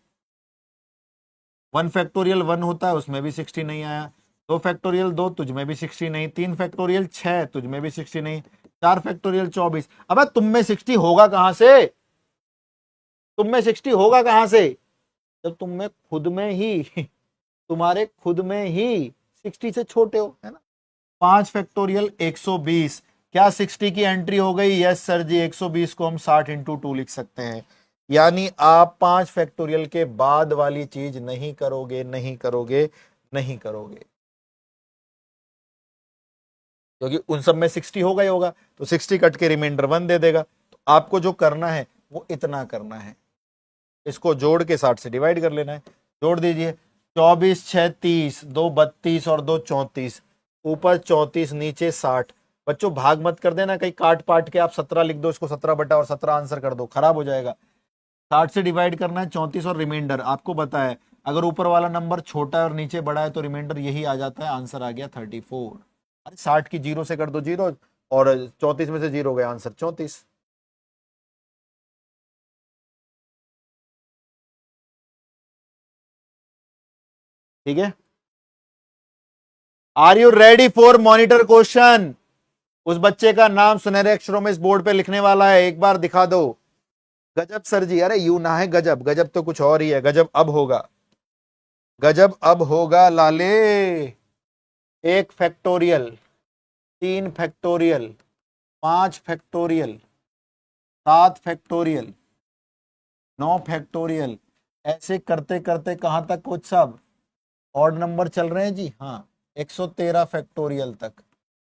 [SPEAKER 1] 1 फैक्टोरियल 1 होता है, उसमें भी 60 नहीं आया। 2 फैक्टोरियल 2, तुझ में भी 60 नहीं। 3 फैक्टोरियल 6, तुझ में भी 60 नहीं। 4 फैक्टोरियल 24। अब तुम में 60 होगा कहां से? तुम में 60 होगा कहां से जब तुम में खुद में ही तुम्हारे खुद में ही 60 से छोटे हो, है ना। 5 फैक्टोरियल 120। क्या 60 की एंट्री हो गई? यस सर जी, 120 को हम 60 इंटू 2 लिख सकते हैं। यानी आप 5 फैक्टोरियल के बाद वाली चीज नहीं करोगे, नहीं करोगे, नहीं करोगे, क्योंकि उन सब में 60 होगा ही होगा। तो 60 कट के रिमाइंडर 1 दे देगा। तो आपको जो करना है वो इतना करना है, इसको जोड़ के 60 से डिवाइड कर लेना है। जोड़ दीजिए। 24 6 30, 2 32 और 2 34। ऊपर 34, नीचे 60। बच्चों भाग मत कर देना, कहीं काट पाट के आप 17 लिख दो, इसको 17 बटा और 17 आंसर कर दो, खराब हो जाएगा। 60 से डिवाइड करना है 34 और रिमाइंडर आपको पता है, अगर ऊपर वाला नंबर छोटा है और नीचे बड़ा है तो रिमाइंडर यही आ जाता है। आंसर आ गया 34। अरे 60 की 0 से कर दो 0, और 34 में से 0 गया, आंसर 34। ठीक है। Are you ready for monitor question? उस बच्चे का नाम सुनहरे अक्षरों में इस बोर्ड पे लिखने वाला है, एक बार दिखा दो। गजब सर जी, अरे यू ना है गजब, गजब तो कुछ और ही है, गजब अब होगा, गजब अब होगा लाले। 1 factorial, 3 factorial, 5 factorial, 7 factorial, 9 factorial, ऐसे करते करते कहां तक कुछ सब ऑड नंबर चल रहे हैं जी? हाँ, 113 फैक्टोरियल तक।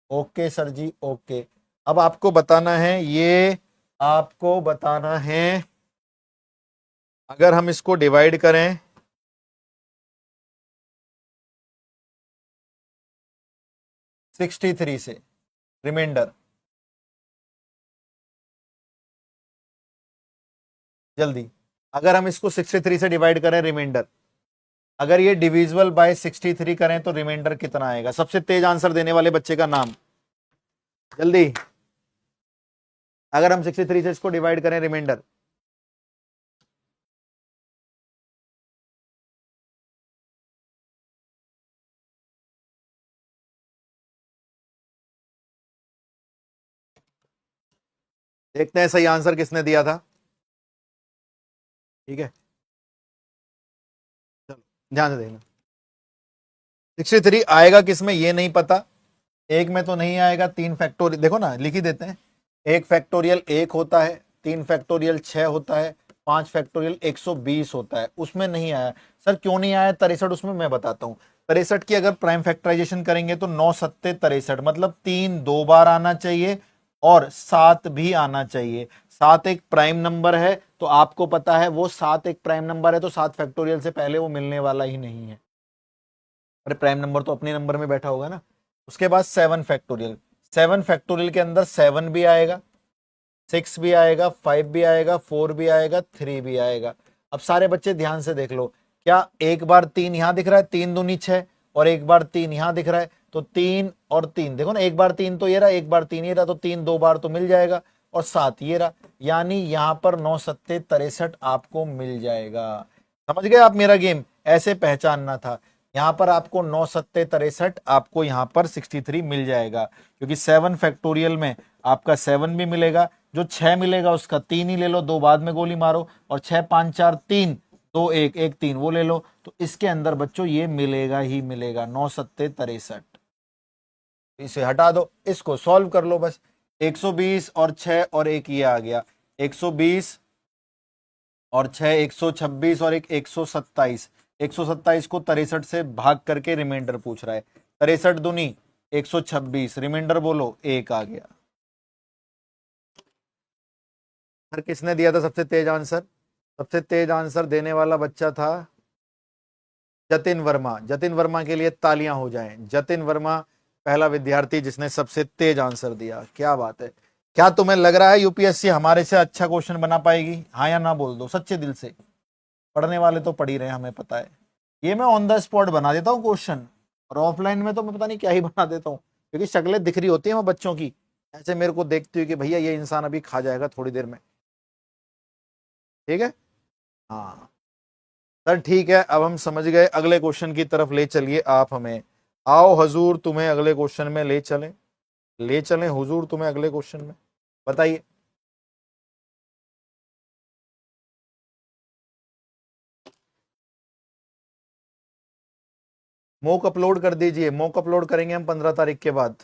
[SPEAKER 1] ओके सर जी, ओके। अब आपको बताना है, ये आपको बताना है, अगर हम इसको डिवाइड करें 63 से, रिमाइंडर जल्दी, अगर हम इसको 63 से डिवाइड करें रिमाइंडर, अगर ये डिविजिबल बाय 63 करें तो रिमाइंडर कितना आएगा? सबसे तेज आंसर देने वाले बच्चे का नाम, जल्दी। अगर हम 63 से इसको डिवाइड करें रिमाइंडर, देखते हैं सही आंसर किसने दिया था। ठीक है, चलो ध्यान से देखना। 63 आएगा किसमें ये नहीं पता, एक में तो नहीं आएगा। 3 फैक्टोरियल देखो ना, लिख ही देते हैं। 1 फैक्टोरियल 1 होता है, 3 फैक्टोरियल 6 होता है, 5 फैक्टोरियल 120 होता है, उसमें नहीं आया। सर क्यों नहीं आया 63? उसमें मैं बताता हूं। 63 की अगर प्राइम फैक्टराइजेशन करेंगे तो 9 सत्ते 63, मतलब 3 2 बार आना चाहिए और 7 भी आना चाहिए। 7 एक प्राइम नंबर है, तो आपको पता है वो 7 एक प्राइम नंबर है, तो 7 फैक्टोरियल से पहले वो मिलने वाला ही नहीं है। अरे प्राइम नंबर तो अपने नंबर में बैठा होगा ना। उसके बाद 7 फैक्टोरियल, 7 फैक्टोरियल के अंदर 7 भी आएगा, 6 भी आएगा, 5 भी आएगा, 4 भी आएगा, 3 भी आएगा। अब सारे बच्चे ध्यान से देख लो, क्या एक बार 3 यहां दिख रहा है, 3 दूनी 6, और एक बार 3 यहां दिख रहा है,
[SPEAKER 2] तो 3 और 3, देखो ना, एक बार 3 तो ये रहा, एक बार 3 ये रहा, तो 3 दो बार तो मिल जाएगा, और 7 ये रहा, यानी यहां पर 9 सत्ते 63 आपको मिल जाएगा। समझ गए आप मेरा गेम? ऐसे पहचानना था। यहां पर आपको 9 सत्ते 63, आपको यहां पर 63 मिल जाएगा, क्योंकि 7 फैक्टोरियल में आपका 7 भी मिलेगा, जो 6 मिलेगा उसका 3 ही ले लो, 2 बाद में गोली मारो, और 6 5 4 3, 2 1 1 3 वो ले लो, तो इसके अंदर बच्चों ये मिलेगा ही मिलेगा, 9 सत्ते 63। इसे हटा दो, इसको सॉल्व कर लो बस। 120 और 6 और एक ये आ गया, 120 और 6 126 और एक 127, 127 को 63 से भाग करके रिमाइंडर पूछ रहा है, 63 दूनी 126, रिमाइंडर बोलो, एक आ गया। सर किसने दिया था सबसे तेज आंसर? सबसे तेज आंसर देने वाला बच्चा था जतिन वर्मा। जतिन वर्मा के लिए तालियां हो जाएं। जतिन वर्मा पहला विद्यार्थी जिसने सबसे तेज आंसर दिया। क्या बात है। क्या तुम्हें लग रहा है यूपीएससी हमारे से अच्छा क्वेश्चन बना पाएगी? हाँ या ना बोल दो सच्चे दिल से। पढ़ने वाले तो पढ़ ही रहे हैं, हमें पता है। ये मैं ऑन द स्पॉट बना देता हूँ क्वेश्चन, और ऑफलाइन में तो मैं पता नहीं क्या ही बना देता हूँ, क्योंकि शक्लें दिख रही होती हैं वो बच्चों की, ऐसे मेरे को देखती हुई कि भैया ये इंसान अभी खा जाएगा थोड़ी देर में। ठीक है, हाँ सर ठीक है। अब हम समझ गए, अगले क्वेश्चन की तरफ ले चलिए आप हमें। आओ हजूर, तुम्हें अगले क्वेश्चन में ले चलें, ले चलें हुजूर तुम्हें अगले क्वेश्चन में। बताइए। मॉक अपलोड कर दीजिए, मॉक अपलोड करेंगे हम 15 तारीख के बाद।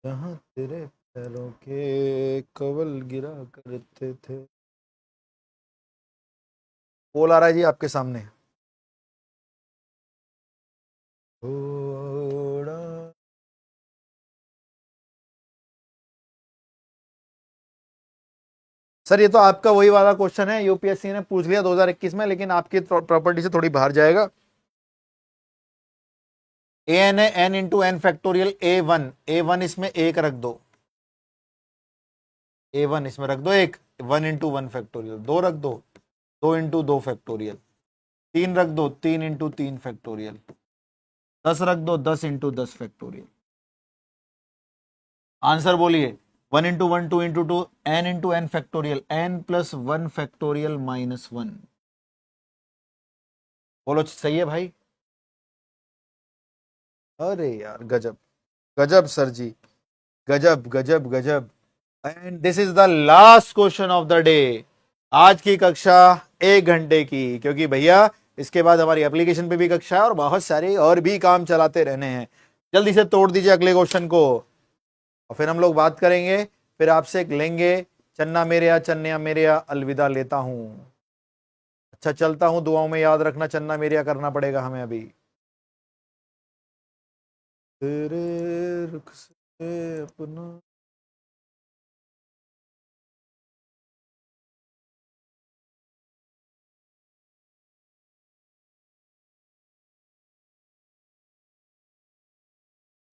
[SPEAKER 2] जहां तेरे पैरों के कवल गिरा करते थे। कॉल आ रहा है जी आपके सामने। थोड़ा सर, ये तो आपका वही वाला क्वेश्चन है, यूपीएससी ने पूछ लिया 2021 में, लेकिन आपकी प्रॉपर्टी से थोड़ी बाहर जाएगा। ए एन है एन इंटू एन फैक्टोरियल ए वन इसमें एक रख दो, ए वन इसमें रख दो एक, 1 इंटू 1 फैक्टोरियल, दो रख दो, 2 इंटू 2 फैक्टोरियल, तीन रख दो, 3 इंटू 3 फैक्टोरियल, 10 रख दो, 10 इंटू 10 फैक्टोरियल। आंसर बोलिए। 1 into 1 2 into 2 n factorial, n+1 factorial -1। बोलो सही है भाई? अरे यार गजब, गजब सर जी, गजब गजब गजब। And this is the last question of the day, आज की कक्षा 1 घंटे की, क्योंकि भैया इसके बाद हमारी एप्लीकेशन पे भी कक्षा है और बहुत सारे और भी काम चलाते रहने हैं। जल्दी से तोड़ दीजिए अगले क्वेश्चन को, और फिर हम लोग बात करेंगे। फिर आपसे लेंगे चन्ना मेरे चन्या मेरे अलविदा लेता हूं। अच्छा चलता हूं, दुआओं में याद रखना, चन्ना मेरे करना पड़ेगा हमें अभी। तेरे रुख से अपना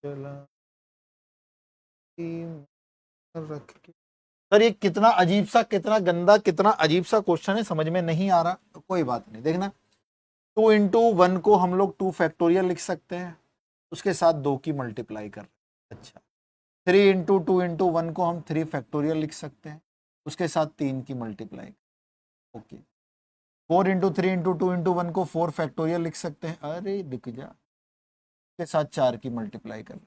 [SPEAKER 2] चला रख के। सर ये कितना अजीब सा, कितना गंदा, कितना अजीब सा क्वेश्चन है, समझ में नहीं आ रहा। तो कोई बात नहीं, देखना 2 इंटू 1 को हम लोग 2 फैक्टोरियल लिख सकते हैं, उसके साथ 2 की मल्टीप्लाई कर। अच्छा, 3 इंटू 2 इंटू 1 को हम 3 फैक्टोरियल लिख सकते हैं, उसके साथ 3 की multiply. Okay, 4 into 3 into 2 into 1 को 4 फैक्टोरियल लिख सकते हैं, अरे दिख जा, के साथ 4 की मल्टीप्लाई कर।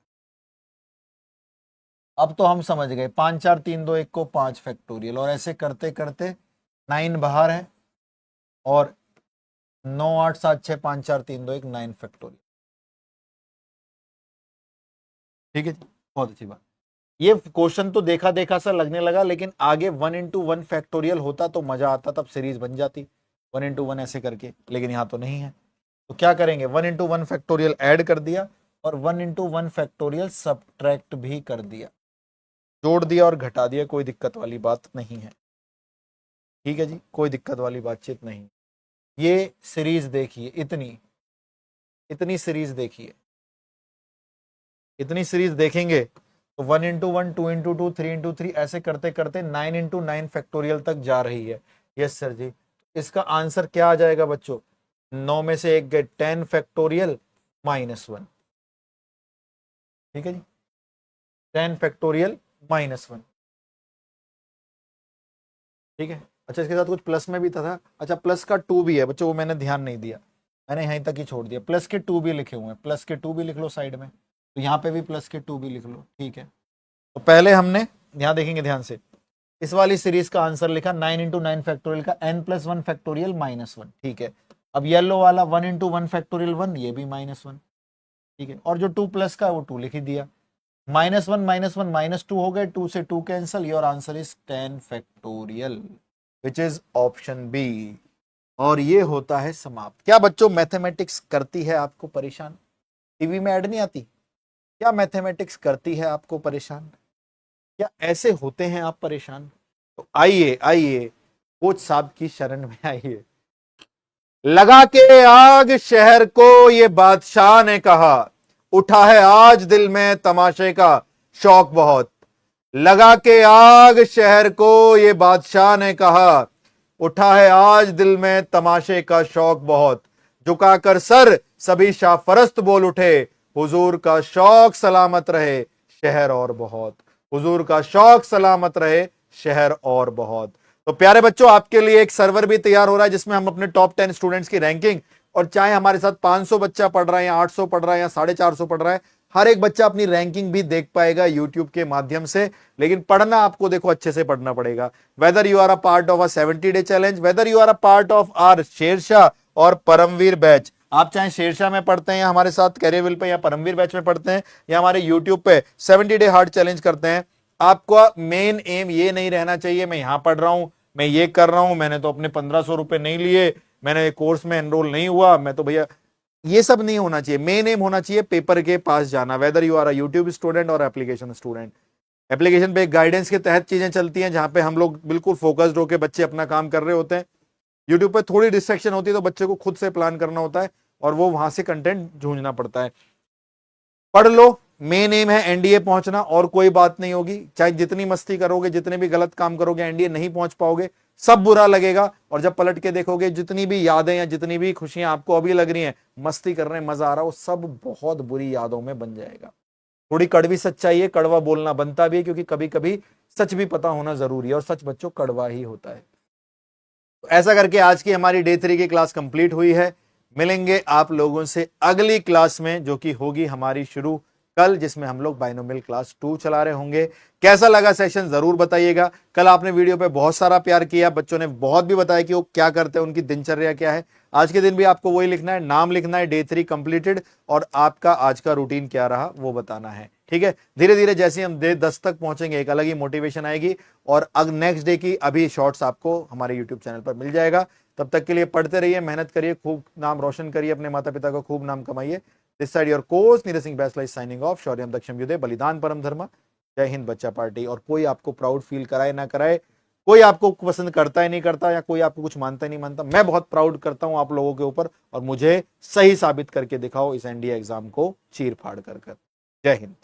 [SPEAKER 2] अब तो हम समझ गए, 5 4 3 2 1 को 5 फैक्टोरियल, और ऐसे करते करते 9 बाहर है, और 9 8 7 6 5 4 3 2 1 9 फैक्टोरियल। ठीक है जी, बहुत अच्छी बात। ये क्वेश्चन तो देखा देखा सा लगने लगा, लेकिन आगे 1 इंटू 1 फैक्टोरियल होता तो मजा आता, तब सीरीज बन जाती 1 इंटू 1 ऐसे करके, लेकिन यहां तो नहीं है। तो क्या करेंगे, 1 इंटू 1 फैक्टोरियल ऐड कर दिया, और 1 इंटू 1 फैक्टोरियल सब्ट्रैक्ट भी कर दिया, जोड़ दिया और घटा दिया, कोई दिक्कत वाली बात नहीं है। ठीक है जी, कोई दिक्कत वाली बातचीत नहीं। ये सीरीज देखिए, इतनी इतनी सीरीज देखिए, इतनी सीरीज देखेंगे तो 1 इंटू 1, 2 इंटू 2, 3 इंटू 3 ऐसे करते करते 9 इंटू 9 फैक्टोरियल तक जा रही है। यस सर जी। इसका आंसर क्या आ जाएगा बच्चों? 9 में से 1 गए 10 फैक्टोरियल -1। ठीक है जी, 10 फैक्टोरियल -1। ठीक है। अच्छा, इसके साथ कुछ प्लस में भी था। अच्छा, प्लस का 2 भी है बच्चों, वो मैंने ध्यान नहीं दिया, मैंने यहीं तक ही छोड़ दिया। प्लस के 2 भी लिखे हुए हैं, प्लस के 2 भी लिख लो साइड में, तो यहाँ पे भी प्लस के 2 भी लिख लो। ठीक है, तो पहले हमने यहाँ देखेंगे ध्यान से, इस वाली सीरीज का आंसर लिखा 9 इंटू 9 फैक्टोरियल का n+1 फैक्टोरियल -1। ठीक है। अब येलो वाला 1 इंटू 1 फैक्टोरियल 1, ये भी -1। ठीक है, और जो 2 प्लस का वो 2 लिख ही दिया। -1 -1 -2 हो गए, 2 से 2 cancel, your answer is 10 factorial, which is option B. और ये होता है समाप्त। क्या बच्चों मैथमेटिक्स करती है आपको परेशान? टीवी में ऐड नहीं आती? क्या मैथमेटिक्स करती है आपको परेशान? क्या ऐसे होते हैं आप परेशान? तो आइए आइए कोच साहब की शरण में आइए। लगा के आग शहर को ये बादशाह ने कहा, उठा है आज दिल में तमाशे का शौक बहुत। लगा के आग शहर को ये बादशाह ने कहा, उठा है आज दिल में तमाशे का शौक बहुत। झुकाकर सर सभी शाहफरस्त बोल उठे, हुजूर का शौक सलामत रहे शहर और बहुत। हुजूर का शौक सलामत रहे शहर और बहुत। तो प्यारे बच्चों, आपके लिए एक सर्वर भी तैयार हो रहा है जिसमें हम अपने टॉप 10 स्टूडेंट्स की रैंकिंग, और चाहे हमारे साथ 500 बच्चा पढ़ रहा है या 800 पढ़ रहा है या 450 पढ़ रहा है, हर एक बच्चा अपनी रैंकिंग भी देख पाएगा यूट्यूब के माध्यम से। लेकिन पढ़ना आपको देखो अच्छे से पढ़ना पड़ेगा। Whether you are a part of a 70 day challenge, whether you are a part of our Shershah और परमवीर बैच, आप चाहे शेरशाह में पढ़ते हैं या हमारे साथ कैरियरविल पे या परमवीर बैच में पढ़ते हैं या हमारे यूट्यूब पे 70 डे हार्ड चैलेंज करते हैं, आपका मेन एम ये नहीं रहना चाहिए मैं यहां पढ़ रहा हूं, मैं ये कर रहा हूं, मैंने तो अपने 1500 रुपए नहीं लिए, मैंने कोर्स में एनरोल नहीं हुआ, मैं तो भैया, ये सब नहीं होना चाहिए। मेन एम होना चाहिए पेपर के पास जाना, whether you are a YouTube student और एप्लीकेशन स्टूडेंट। एप्लीकेशन पे एक गाइडेंस के तहत चीजें चलती हैं जहां पे हम लोग बिल्कुल फोकस्ड होकर बच्चे अपना काम कर रहे होते हैं। यूट्यूब पे थोड़ी डिस्ट्रैक्शन होती है तो बच्चे को खुद से प्लान करना होता है और वो वहां से कंटेंट ढूंढना पड़ता है। पढ़ लो, मेन एम है एनडीए पहुंचना और कोई बात नहीं होगी। चाहे जितनी मस्ती करोगे, जितने भी गलत काम करोगे, एनडीए नहीं पहुंच पाओगे, सब बुरा लगेगा। और जब पलट के देखोगे जितनी भी यादें या जितनी भी खुशियां आपको अभी लग रही हैं, मस्ती कर रहे हैं, मजा आ रहा है, वो सब बहुत बुरी यादों में बन जाएगा। थोड़ी कड़वी सच्चाई है, कड़वा बोलना बनता भी है, क्योंकि कभी कभी सच भी पता होना जरूरी है और सच बच्चों कड़वा ही होता है। तो ऐसा करके आज की हमारी डे 3 की क्लास कंप्लीट हुई है। मिलेंगे आप लोगों से अगली क्लास में जो कि होगी हमारी शुरू कल, जिसमें हम लोग बाइनोमियल क्लास 2 चला रहे होंगे। कैसा लगा सेशन जरूर बताइएगा। कल आपने वीडियो पे बहुत सारा प्यार किया, बच्चों ने बहुत भी बताया कि वो क्या करते हैं, उनकी दिनचर्या क्या है। आज के दिन भी आपको वही लिखना है, नाम लिखना है, डे 3 कंप्लीटेड, और आपका आज का रूटीन क्या रहा वो बताना है। ठीक है, धीरे धीरे जैसे हम डे 10 तक पहुंचेंगे एक अलग ही मोटिवेशन आएगी, और अग नेक्स्ट डे की अभी शॉर्ट्स आपको हमारे यूट्यूब चैनल पर मिल जाएगा। तब तक के लिए पढ़ते रहिए, मेहनत करिए, खूब नाम रोशन करिए, अपने माता पिता को खूब नाम कमाइए। This side your coach Neeraj Singh Baisla is signing off. शौर्यम दक्षम युद्धे, बलिदान परम धर्म। जय हिंद बच्चा पार्टी। और कोई आपको प्राउड फील कराए ना कराए, कोई आपको पसंद करता है नहीं करता, या कोई आपको कुछ मानता है नहीं मानता, मैं बहुत प्राउड करता हूं आप लोगों के ऊपर, और मुझे सही साबित करके दिखाओ इस एनडीए एग्जाम को चीर फाड़ कर। जय हिंद।